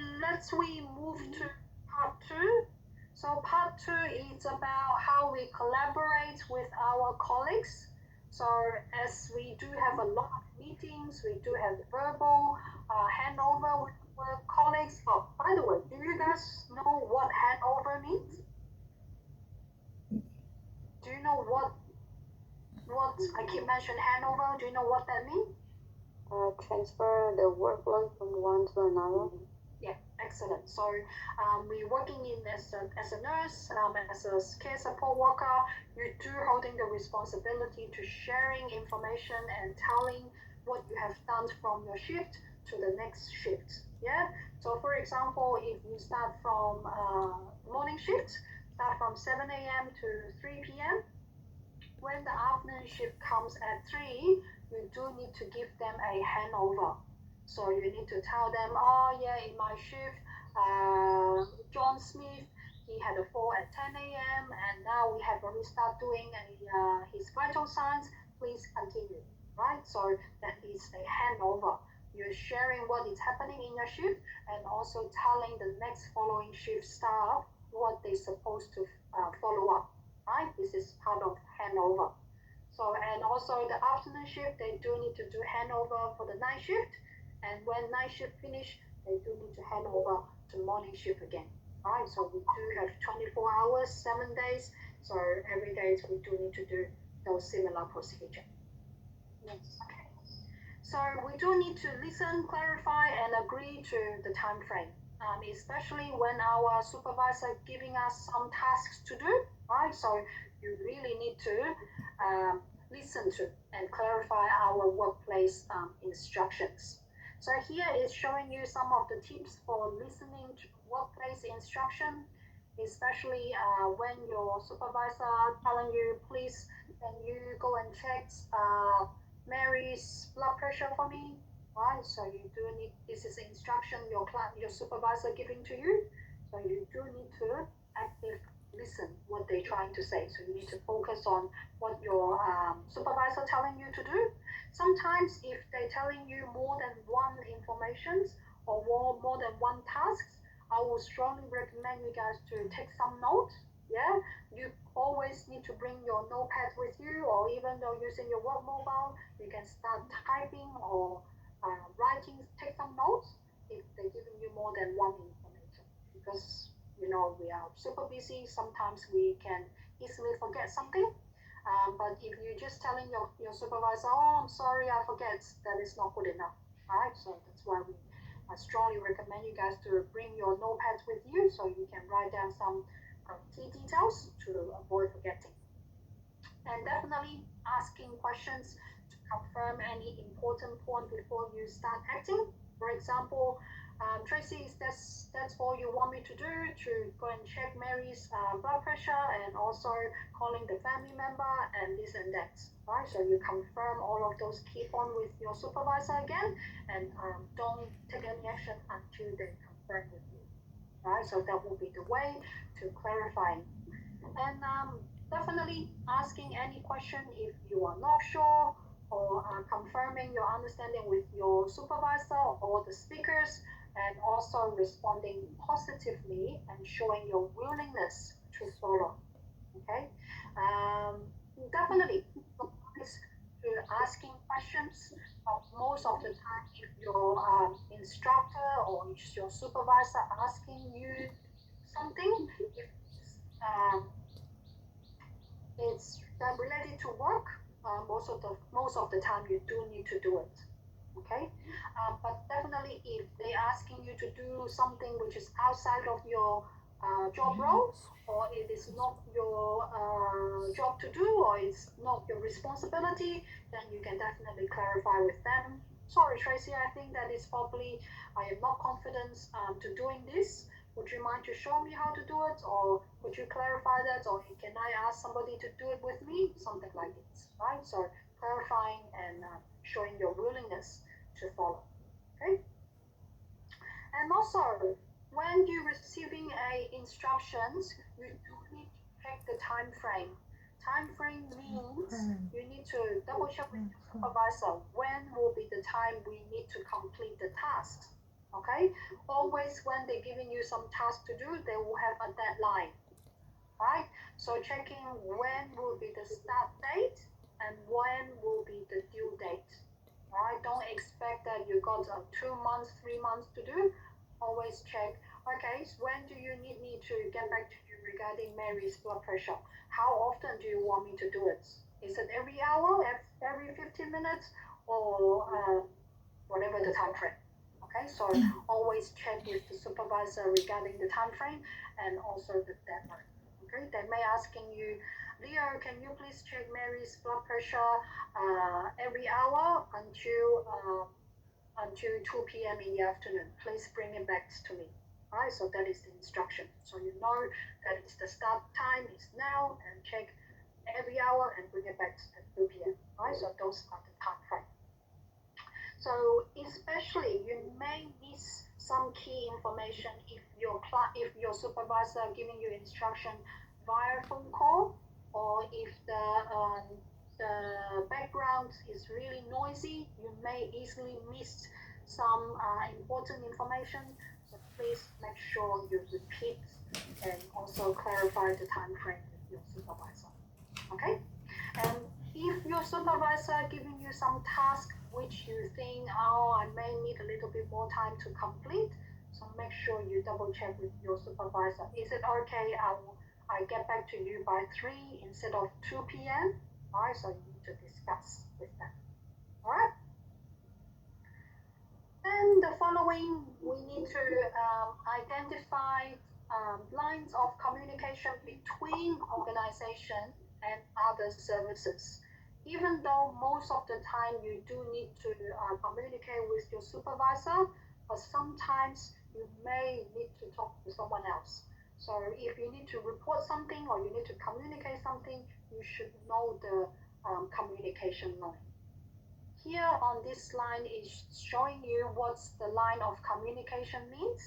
we move to part two. So part two is about how we collaborate with our colleagues. So as we do have a lot of meetings, we do have verbal handover with our colleagues. Oh, by the way, do you guys know what handover means? Do you know what I keep mentioning handover? Do you know what that means? Transfer the workload from one to another. Yeah, excellent. So we're working in as a nurse, as a care support worker. You do holding the responsibility to sharing information and telling what you have done from your shift to the next shift. Yeah. So for example, if you start from morning shift, start from 7 a.m. to 3 p.m. When the afternoon shift comes at 3, you do need to give them a handover. So you need to tell them, oh yeah, in my shift, John Smith, he had a fall at 10 a.m. and now we have already started doing his vital signs. Please continue, right? So that is a handover. You're sharing what is happening in your shift and also telling the next following shift staff what they're supposed to follow up, right? This is part of handover. So, and also the afternoon shift, they do need to do handover for the night shift. And when night shift finish, they do need to hand over to morning shift again, right? So we do have 24 hours, 7 days. So every day we do need to do those similar procedure. Yes. Okay. So we do need to listen, clarify, and agree to the time frame, especially when our supervisor giving us some tasks to do, right? So you really need to listen to and clarify our workplace instructions. So here is showing you some of the tips for listening to workplace instruction, especially when your supervisor telling you, please, can you go and check Mary's blood pressure for me, right? So you do need, this is instruction your supervisor giving to you. So you do need to actively listen what they're trying to say. So you need to focus on what your supervisor telling you to do. Sometimes if they're telling you more than one information or more than one task, I will strongly recommend you guys to take some notes. Yeah, you always need to bring your notepad with you, or even though using your work mobile, you can start typing or writing, take some notes if they're giving you more than one information. Because, you know, we are super busy, sometimes we can easily forget something. But if you're just telling your supervisor, oh, I'm sorry, I forget, that is not good enough, right? So that's why I strongly recommend you guys to bring your notepads with you so you can write down some key details to avoid forgetting. And definitely asking questions to confirm any important point before you start acting. For example, Tracy, is that's all you want me to do, to go and check Mary's blood pressure and also calling the family member and this and that, right? So you confirm all of those key points with your supervisor again, and don't take any action until they confirm with you, right? So that will be the way to clarify. And definitely asking any question if you are not sure, or confirming your understanding with your supervisor or the speakers, and also responding positively and showing your willingness to follow. Okay, definitely to asking questions. Most of the time, if your instructor or your supervisor asking you something, if it's related to work, most of the time you do need to do it. Okay, but definitely if they're asking you to do something which is outside of your job role, or it is not your job to do, or it's not your responsibility, then you can definitely clarify with them. Sorry, Tracy, I think that is probably I am not confident to doing this. Would you mind to show me how to do it, or would you clarify that, or can I ask somebody to do it with me? Something like this, right? So clarifying and showing your willingness to follow. Okay. And also, when you're receiving a instructions, you do need to check the time frame. time frame means you need to double check with your supervisor when will be the time we need to complete the tasks. Okay? Always when they're giving you some task to do, they will have a deadline. Right? So checking when will be the start date and when will be the due date. Right? Don't expect that you got 2 months, 3 months to do. Always check. Okay, so when do you need me to get back to you regarding Mary's blood pressure? How often do you want me to do it? Is it every hour, every 15 minutes, or whatever the time frame? Okay, so always check with the supervisor regarding the time frame and also the deadline. Okay, they may asking you, Leo, can you please check Mary's blood pressure every hour until 2 p.m. in the afternoon? Please bring it back to me. All right, so that is the instruction. So you know that it's the start time is now, and check every hour and bring it back at 2 p.m. All right, so those are the time frame. So especially you may miss some key information if your supervisor giving you instruction via phone call, or if the background is really noisy, you may easily miss some important information. So please make sure you repeat and also clarify the time frame with your supervisor. Okay? And if your supervisor giving you some task which you think, oh, I may need a little bit more time to complete, so make sure you double check with your supervisor. Is it okay? I get back to you by 3 instead of 2 p.m. All right, so you need to discuss with them. All right. And the following, we need to identify lines of communication between organization and other services. Even though most of the time you do need to communicate with your supervisor, but sometimes you may need to talk to someone else. So if you need to report something or you need to communicate something, you should know the communication line. Here on this line is showing you what's the line of communication means.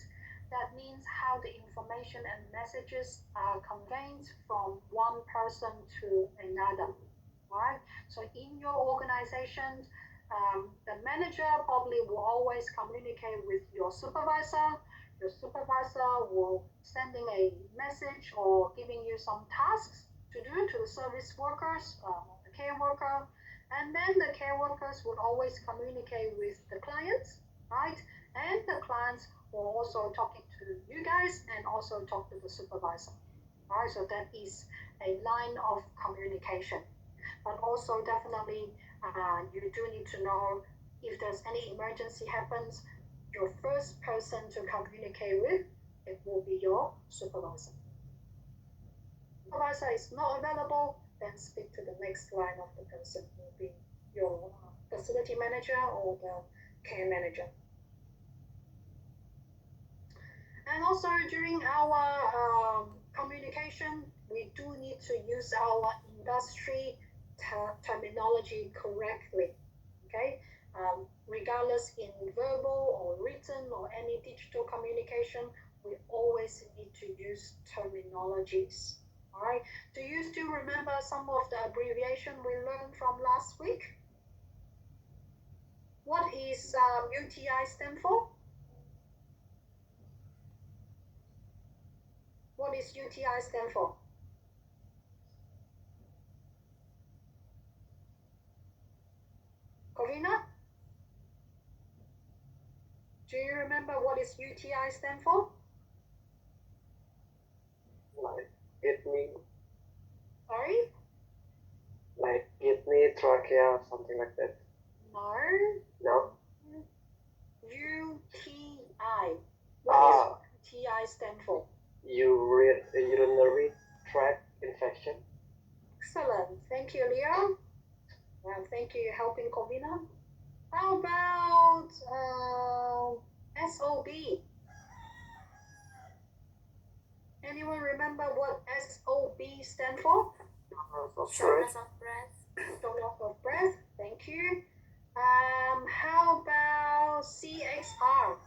That means how the information and messages are conveyed from one person to another. Right? So in your organization, the manager probably will always communicate with your supervisor. Your supervisor will sending a message or giving you some tasks to do to the service workers, the care worker, and then the care workers would always communicate with the clients, right? And the clients will also talking to you guys and also talk to the supervisor, right? So that is a line of communication. But also definitely you do need to know if there's any emergency happens, your first person to communicate with, it will be your supervisor. Supervisor is not available, then speak to the next line of the person, will be your facility manager or the care manager. And also during our communication, we do need to use our industry terminology correctly, okay? Regardless in verbal or written or any digital communication, we always need to use terminologies. All right. Do you still remember some of the abbreviation we learned from last week? What is UTI stand for? What is UTI stand for? Corina? Do you remember what is UTI stand for? Like kidney. Sorry? Like kidney, trachea, something like that. No. No? UTI. What is UTI stand for? Urinary tract infection. Excellent. Thank you, Leo. Well, thank you helping Corina. How about SOB? Anyone remember what SOB stand for? Shortness of breath. Shortness of breath. Thank you. How about CXR?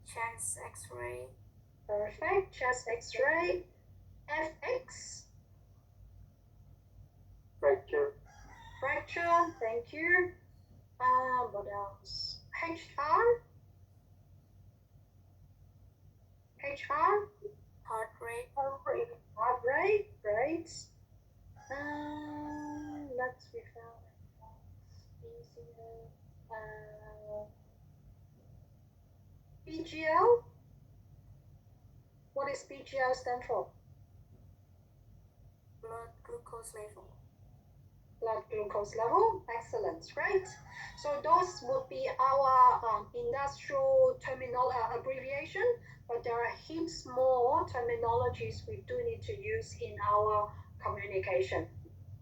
Chest X-ray. Perfect. Chest X-ray. FX. Fracture. Fracture, thank you. What else? HR. HR. Heart rate. Heart rate, great. Let's be found easier. PGL. What is PGL stand for? Blood glucose level. Blood glucose level. Excellent, great. So those would be our industrial terminal abbreviation, but there are heaps more terminologies we do need to use in our communication.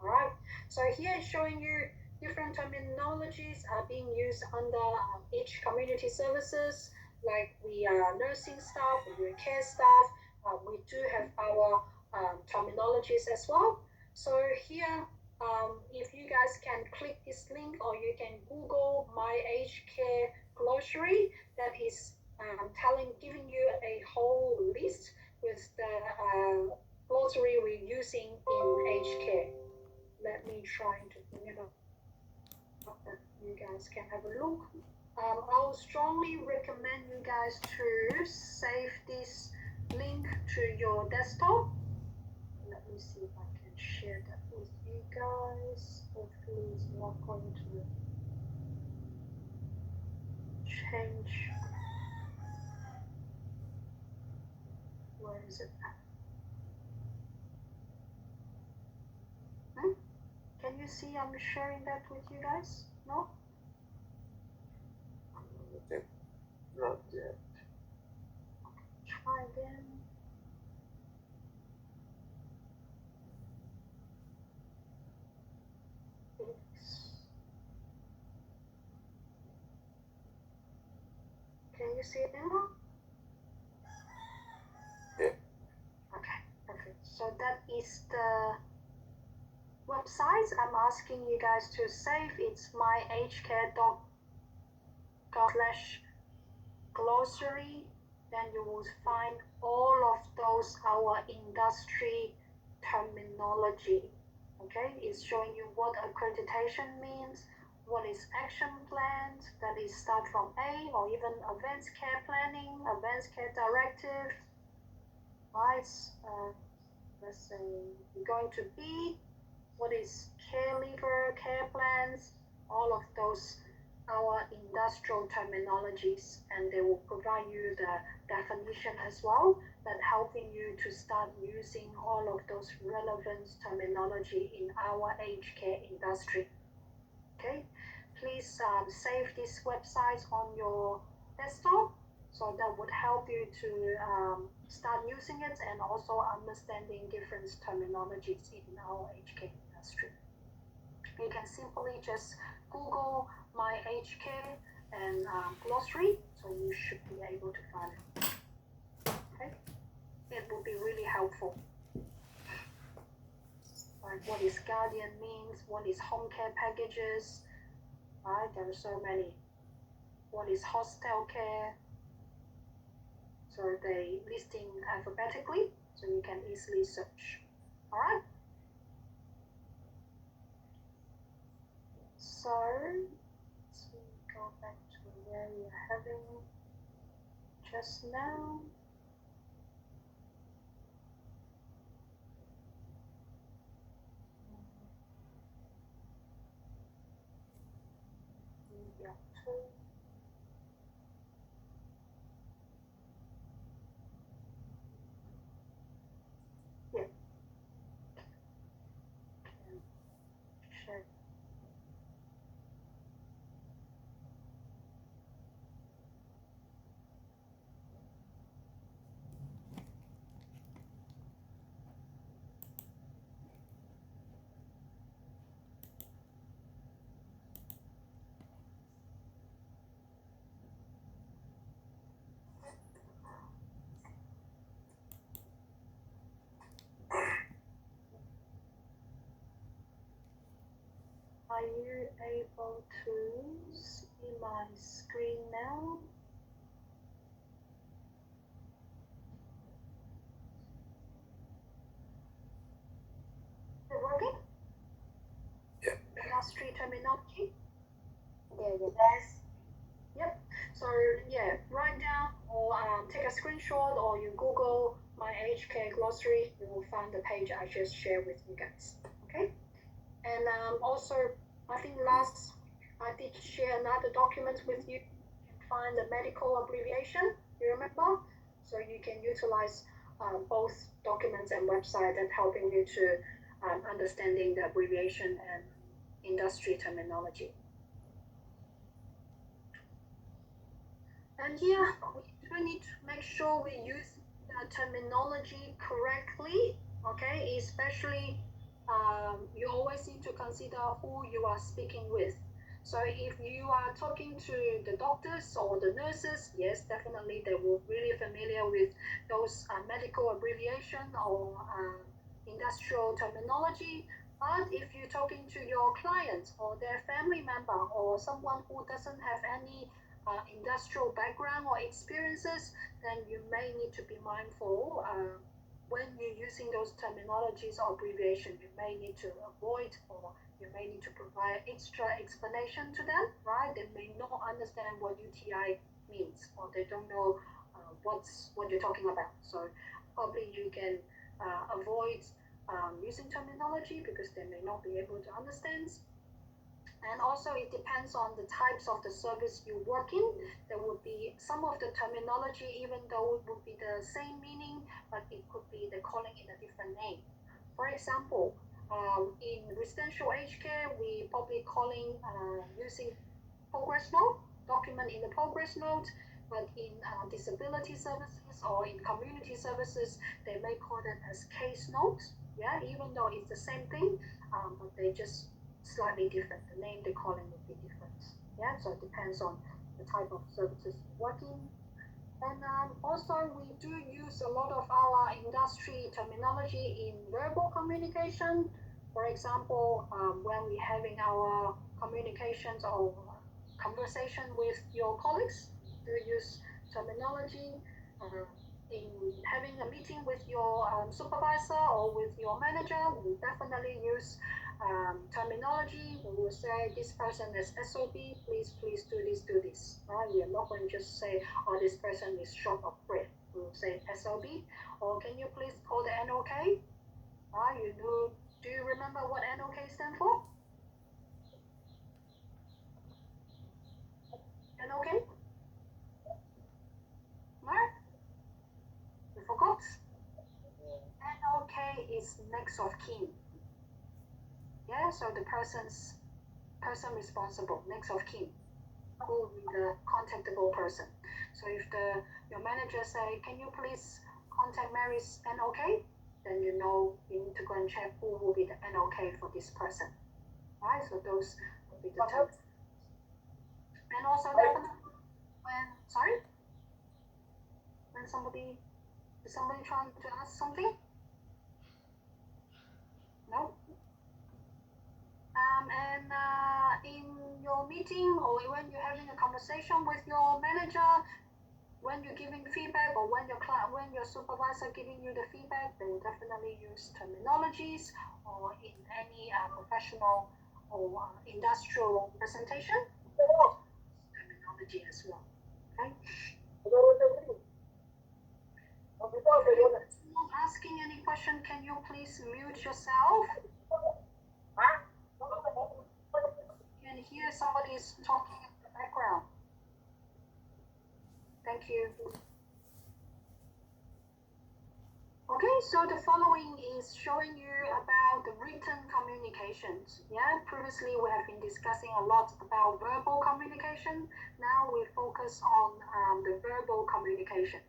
All right. So here it's showing you different terminologies are being used under each community services. Like we are nursing staff, we are care staff. We do have our terminologies as well. So here, if you guys can click this link or you can Google My Aged Care Glossary, that is giving you a whole list with the glossary we're using in aged care. Let me try to bring it up that you guys can have a look. I'll strongly recommend you guys to save this link to your desktop. Let me see if I can share that with you guys. Hopefully it's not going to change. Where is it at? Can you see I'm sharing that with you guys? No? Not yet. Try again. Can you see it now? Yeah. Okay, perfect. So that is the website I'm asking you guys to save. It's myagecare.gov/glossary. Then you will find all of those our industry terminology. Okay, it's showing you what accreditation means, what is action plans, that is start from A, or even advanced care planning, advanced care directive, right? Let's say we're going to B, what is care leaver, care plans, all of those our industrial terminologies, and they will provide you the definition as well, that helping you to start using all of those relevant terminology in our aged care industry. Okay, please save this website on your desktop, so that would help you to start using it and also understanding different terminologies in our aged care industry. You can simply just Google My Aged Care and glossary, so you should be able to find it. Okay, it would be really helpful. Like what is guardian means, what is home care packages, right? There are so many. What is hostel care? So they listing alphabetically, so you can easily search. All right. So let's go back to where we are having just now. Media 2. Yeah. Can share. Are you able to see my screen now? Is it working? terminology? Yeah, yeah. Yes. Yep. So yeah, write down or take a screenshot or you Google my HK glossary. You will find the page I just shared with you guys. Okay. And also, I think last I did share another document with you. You can find the medical abbreviation. You remember? So you can utilize both documents and website that helping you to understanding the abbreviation and industry terminology. And yeah, we do need to make sure we use the terminology correctly, okay? Especially, you always need to consider who you are speaking with. So if you are talking to the doctors or the nurses, yes, definitely they will really familiar with those medical abbreviation or industrial terminology. But if you're talking to your client or their family member or someone who doesn't have any industrial background or experiences, then you may need to be mindful when you're using those terminologies or abbreviation. You may need to avoid or you may need to provide extra explanation to them, right? They may not understand what UTI means or they don't know what you're talking about. So probably you can avoid using terminology because they may not be able to understand. And also it depends on the types of the service you work in. There would be some of the terminology, even though it would be the same meaning, but it could be the calling in a different name. For example, in residential aged care, we probably calling using progress note, document in the progress note, but in disability services or in community services, they may call it as case notes. Yeah, even though it's the same thing, but they just slightly different. The name they're calling would be different. Yeah, so it depends on the type of services you're working. And also, we do use a lot of our industry terminology in verbal communication. For example, when we're having our communications or conversation with your colleagues, do use terminology. In having a meeting with your supervisor or with your manager, we definitely use terminology. We will say this person is SOB, please do this. Right? We are not going to just say, oh, this person is short of breath. We will say SOB, or can you please call the NOK? You do you remember what NOK stands for? NOK? No? You forgot? NOK is next of kin. Yeah, so the person responsible, next of kin, who will be the contactable person. So if your manager say, can you please contact Mary's NOK, then you know you need to go and check who will be the NOK for this person. Right? So those will be the terms. And also definitely when somebody trying to ask something? No? And in your meeting or when you're having a conversation with your manager, when you're giving feedback or when your supervisor giving you the feedback, they will definitely use terminologies or in any professional or industrial presentation, terminology as well. Okay. Asking any question, can you please mute yourself? You can hear somebody is talking in the background. Thank you. Okay, so the following is showing you about the written communications. Yeah, previously we have been discussing a lot about verbal communication. Now we focus on the verbal communication.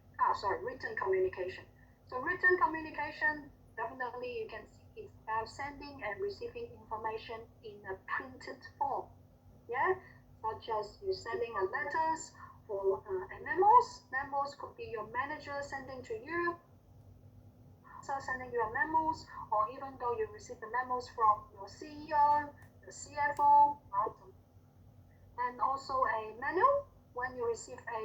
Written communication. So written communication, definitely you can see it's about sending and receiving information in a printed form. Yeah, such as you sending a letters or memos. Memos could be your manager sending to you, sending you a memos, or even though you receive the memos from your CEO, the CFO, right? And also a manual when you receive a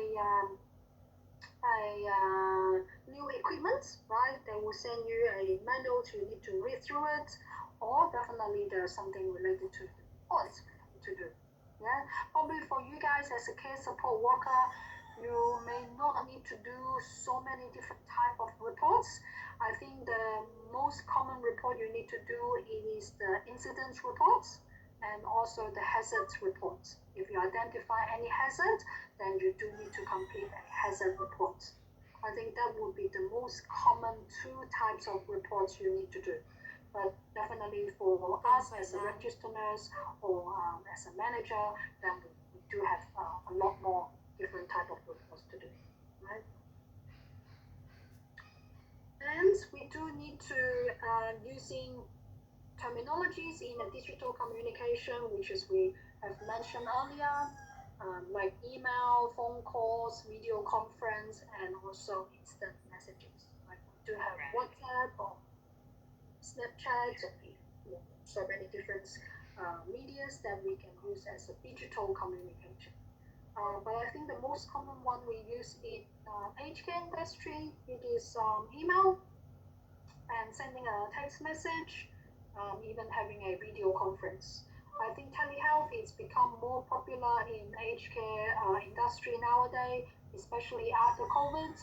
new equipment, right? They will send you a manual to you need to read through it, or definitely there's something related to the reports. to do. Yeah, probably for you guys as a care support worker, you may not need to do so many different type of reports. I think the most common report you need to do is the incident reports and also the hazards reports. If you identify any hazard, then you do need to complete a hazard report. I think that would be the most common two types of reports you need to do. But definitely for us as a registered nurse or as a manager, then we do have a lot more different type of reports to do, right? And we do need to using terminologies in a digital communication, which is we have mentioned earlier, like email, phone calls, video conference, and also instant messages. Like we do have WhatsApp or Snapchat, and so many different medias that we can use as a digital communication. But I think the most common one we use in aged care industry, it is email and sending a text message, even having a video conference. I think telehealth is become more popular in aged care industry nowadays, especially after COVID.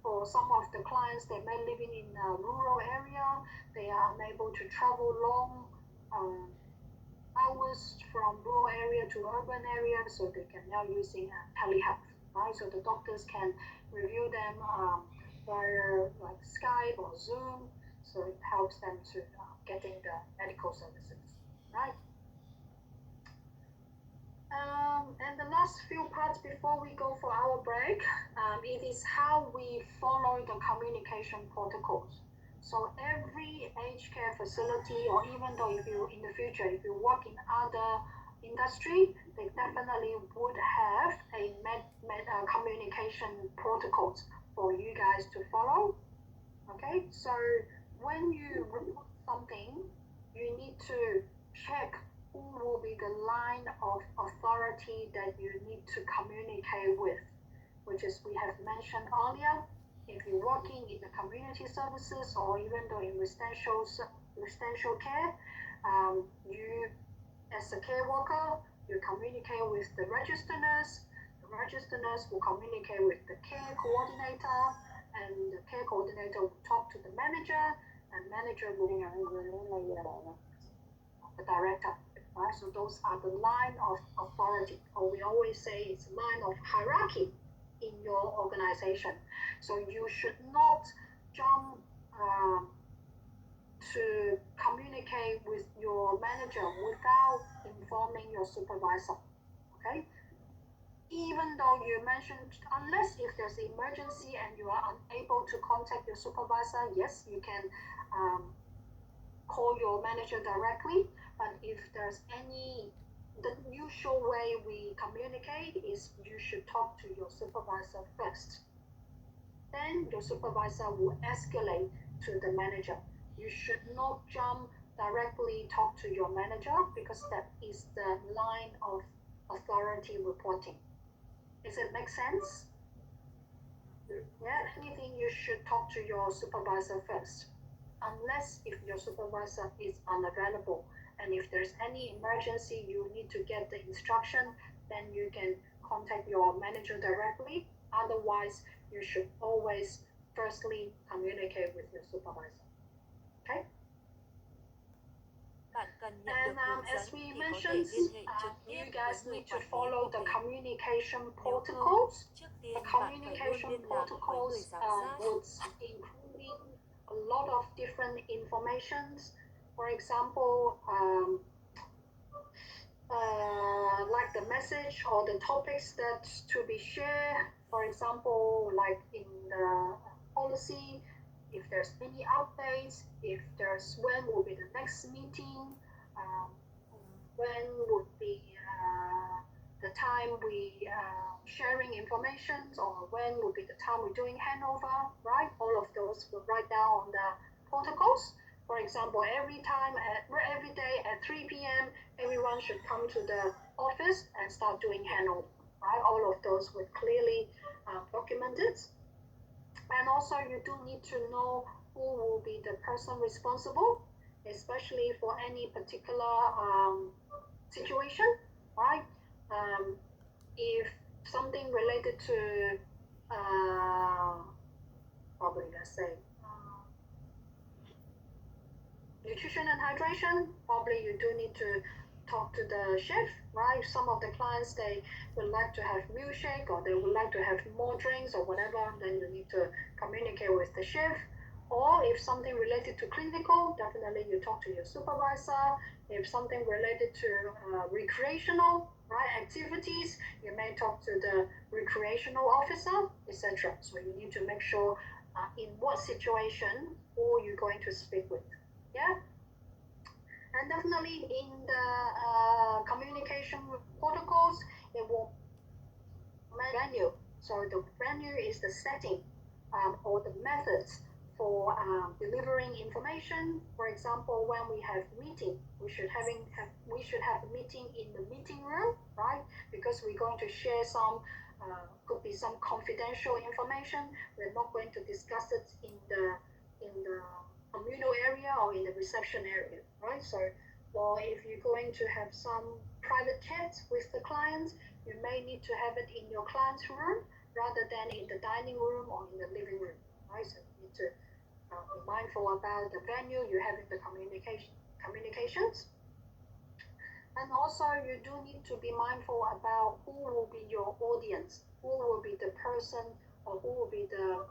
For some of the clients that may living in a rural area, they are unable to travel long hours from rural area to urban area, so they can now using telehealth, right? So the doctors can review them via like Skype or Zoom, so it helps them to getting the medical services, right? And the last few parts before we go for our break, it is how we follow the communication protocols. So every aged care facility, or even though if you in the future, if you work in other industry, they definitely would have a communication protocols for you guys to follow. Okay, so when you report something, you need to check who will be the line of authority that you need to communicate with, which is we have mentioned earlier. If you're working in the community services or even though in residential care, you as a care worker, you communicate with the registered nurse. The registered nurse will communicate with the care coordinator, and the care coordinator will talk to the manager, and manager will the director. Right? So those are the line of authority, or we always say it's line of hierarchy in your organization. So you should not jump to communicate with your manager without informing your supervisor. Okay? Even though you mentioned, unless if there's an emergency and you are unable to contact your supervisor, yes, you can call your manager directly. But if there's the usual way we communicate is you should talk to your supervisor first. Then your supervisor will escalate to the manager. You should not jump directly talk to your manager because that is the line of authority reporting. Does it make sense? Yeah, anything you should talk to your supervisor first. Unless if your supervisor is unavailable. And if there's any emergency, you need to get the instruction, then you can contact your manager directly. Otherwise, you should always firstly communicate with your supervisor. Okay? And as we mentioned, you guys need to follow the communication protocols. The communication protocols would including a lot of different informations. For example, like the message or the topics that to be shared. For example, like in the policy, if there's any updates, if there's when will be the next meeting, when would be the time we sharing information, or when would be the time we're doing handover, right? All of those will write down on the protocols. For example, every day at 3 p.m., everyone should come to the office and start doing handover, right? All of those were clearly documented. And also, you do need to know who will be the person responsible, especially for any particular situation, right? If something related to probably let's say nutrition and hydration, probably you do need to talk to the chef, right? Some of the clients they would like to have milkshake or they would like to have more drinks or whatever, then you need to communicate with the chef. Or if something related to clinical, definitely you talk to your supervisor. If something related to recreational, right, activities, you may talk to the recreational officer, etc. So you need to make sure in what situation who you're going to speak with. Yeah. And definitely in the communication protocols, it will venue. So the venue is the setting or the methods for delivering information. For example, when we have meeting, we should have a meeting in the meeting room, right? Because we're going to share some could be some confidential information. We're not going to discuss it in the communal area or in the reception area, right? So, or if you're going to have some private chats with the clients, you may need to have it in your client's room rather than in the dining room or in the living room, right? So you need to be mindful about the venue you're having the communications. And also you do need to be mindful about who will be your audience, who will be the person or who will be the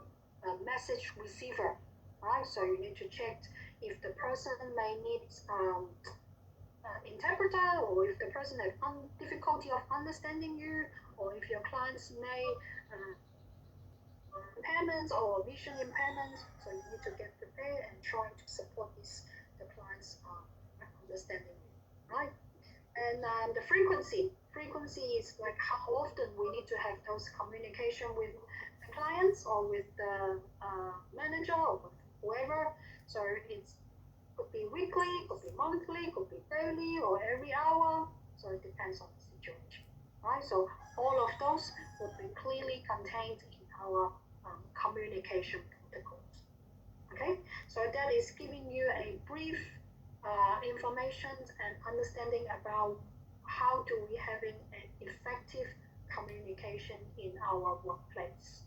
message receiver, right? So you need to check if the person may need interpreter, or if the person has difficulty of understanding you, or if your clients may impairments or vision impairments. So you need to get prepared and try to support the clients understanding you, right? And the frequency is like how often we need to have those communication with the clients or with the manager or with whoever. So it's could be weekly, could be monthly, could be daily or every hour. So it depends on the situation, right? So all of those would be clearly contained in our communication protocols. Okay, so that is giving you a brief information and understanding about how do we having an effective communication in our workplace.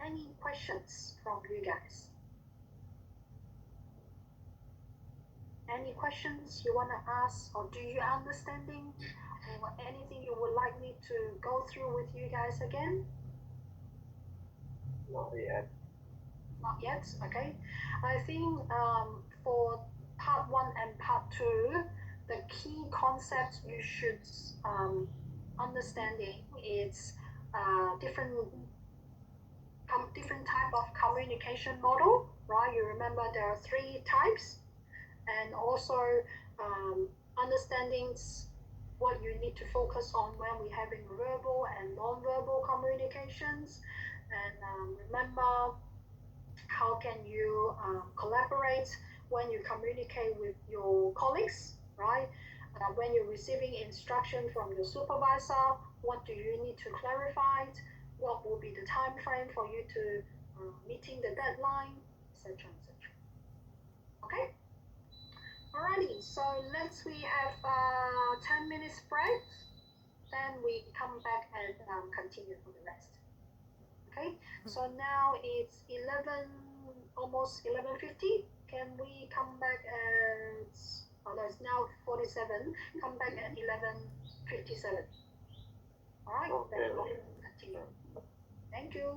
Any questions from you guys? Any questions you want to ask, or do you understanding, or anything you would like me to go through with you guys again? Not yet. Not yet, okay. I think for part 1 and part 2, the key concept you should understanding is different type of communication model, right? You remember there are 3 types, and also understanding what you need to focus on when we're having verbal and non-verbal communications, and remember how can you collaborate when you communicate with your colleagues, right? When you're receiving instruction from your supervisor, what do you need to clarify? What will be the time frame for you to meeting the deadline, etc., etc. Okay. Alrighty. So we have 10 minutes break. Then we come back and continue for the rest. Okay. So now it's 11, almost 11:50. Can we come back at? Oh, no, it's now 47. Come back at 11:57. All right. Okay. Then we'll continue. Thank you.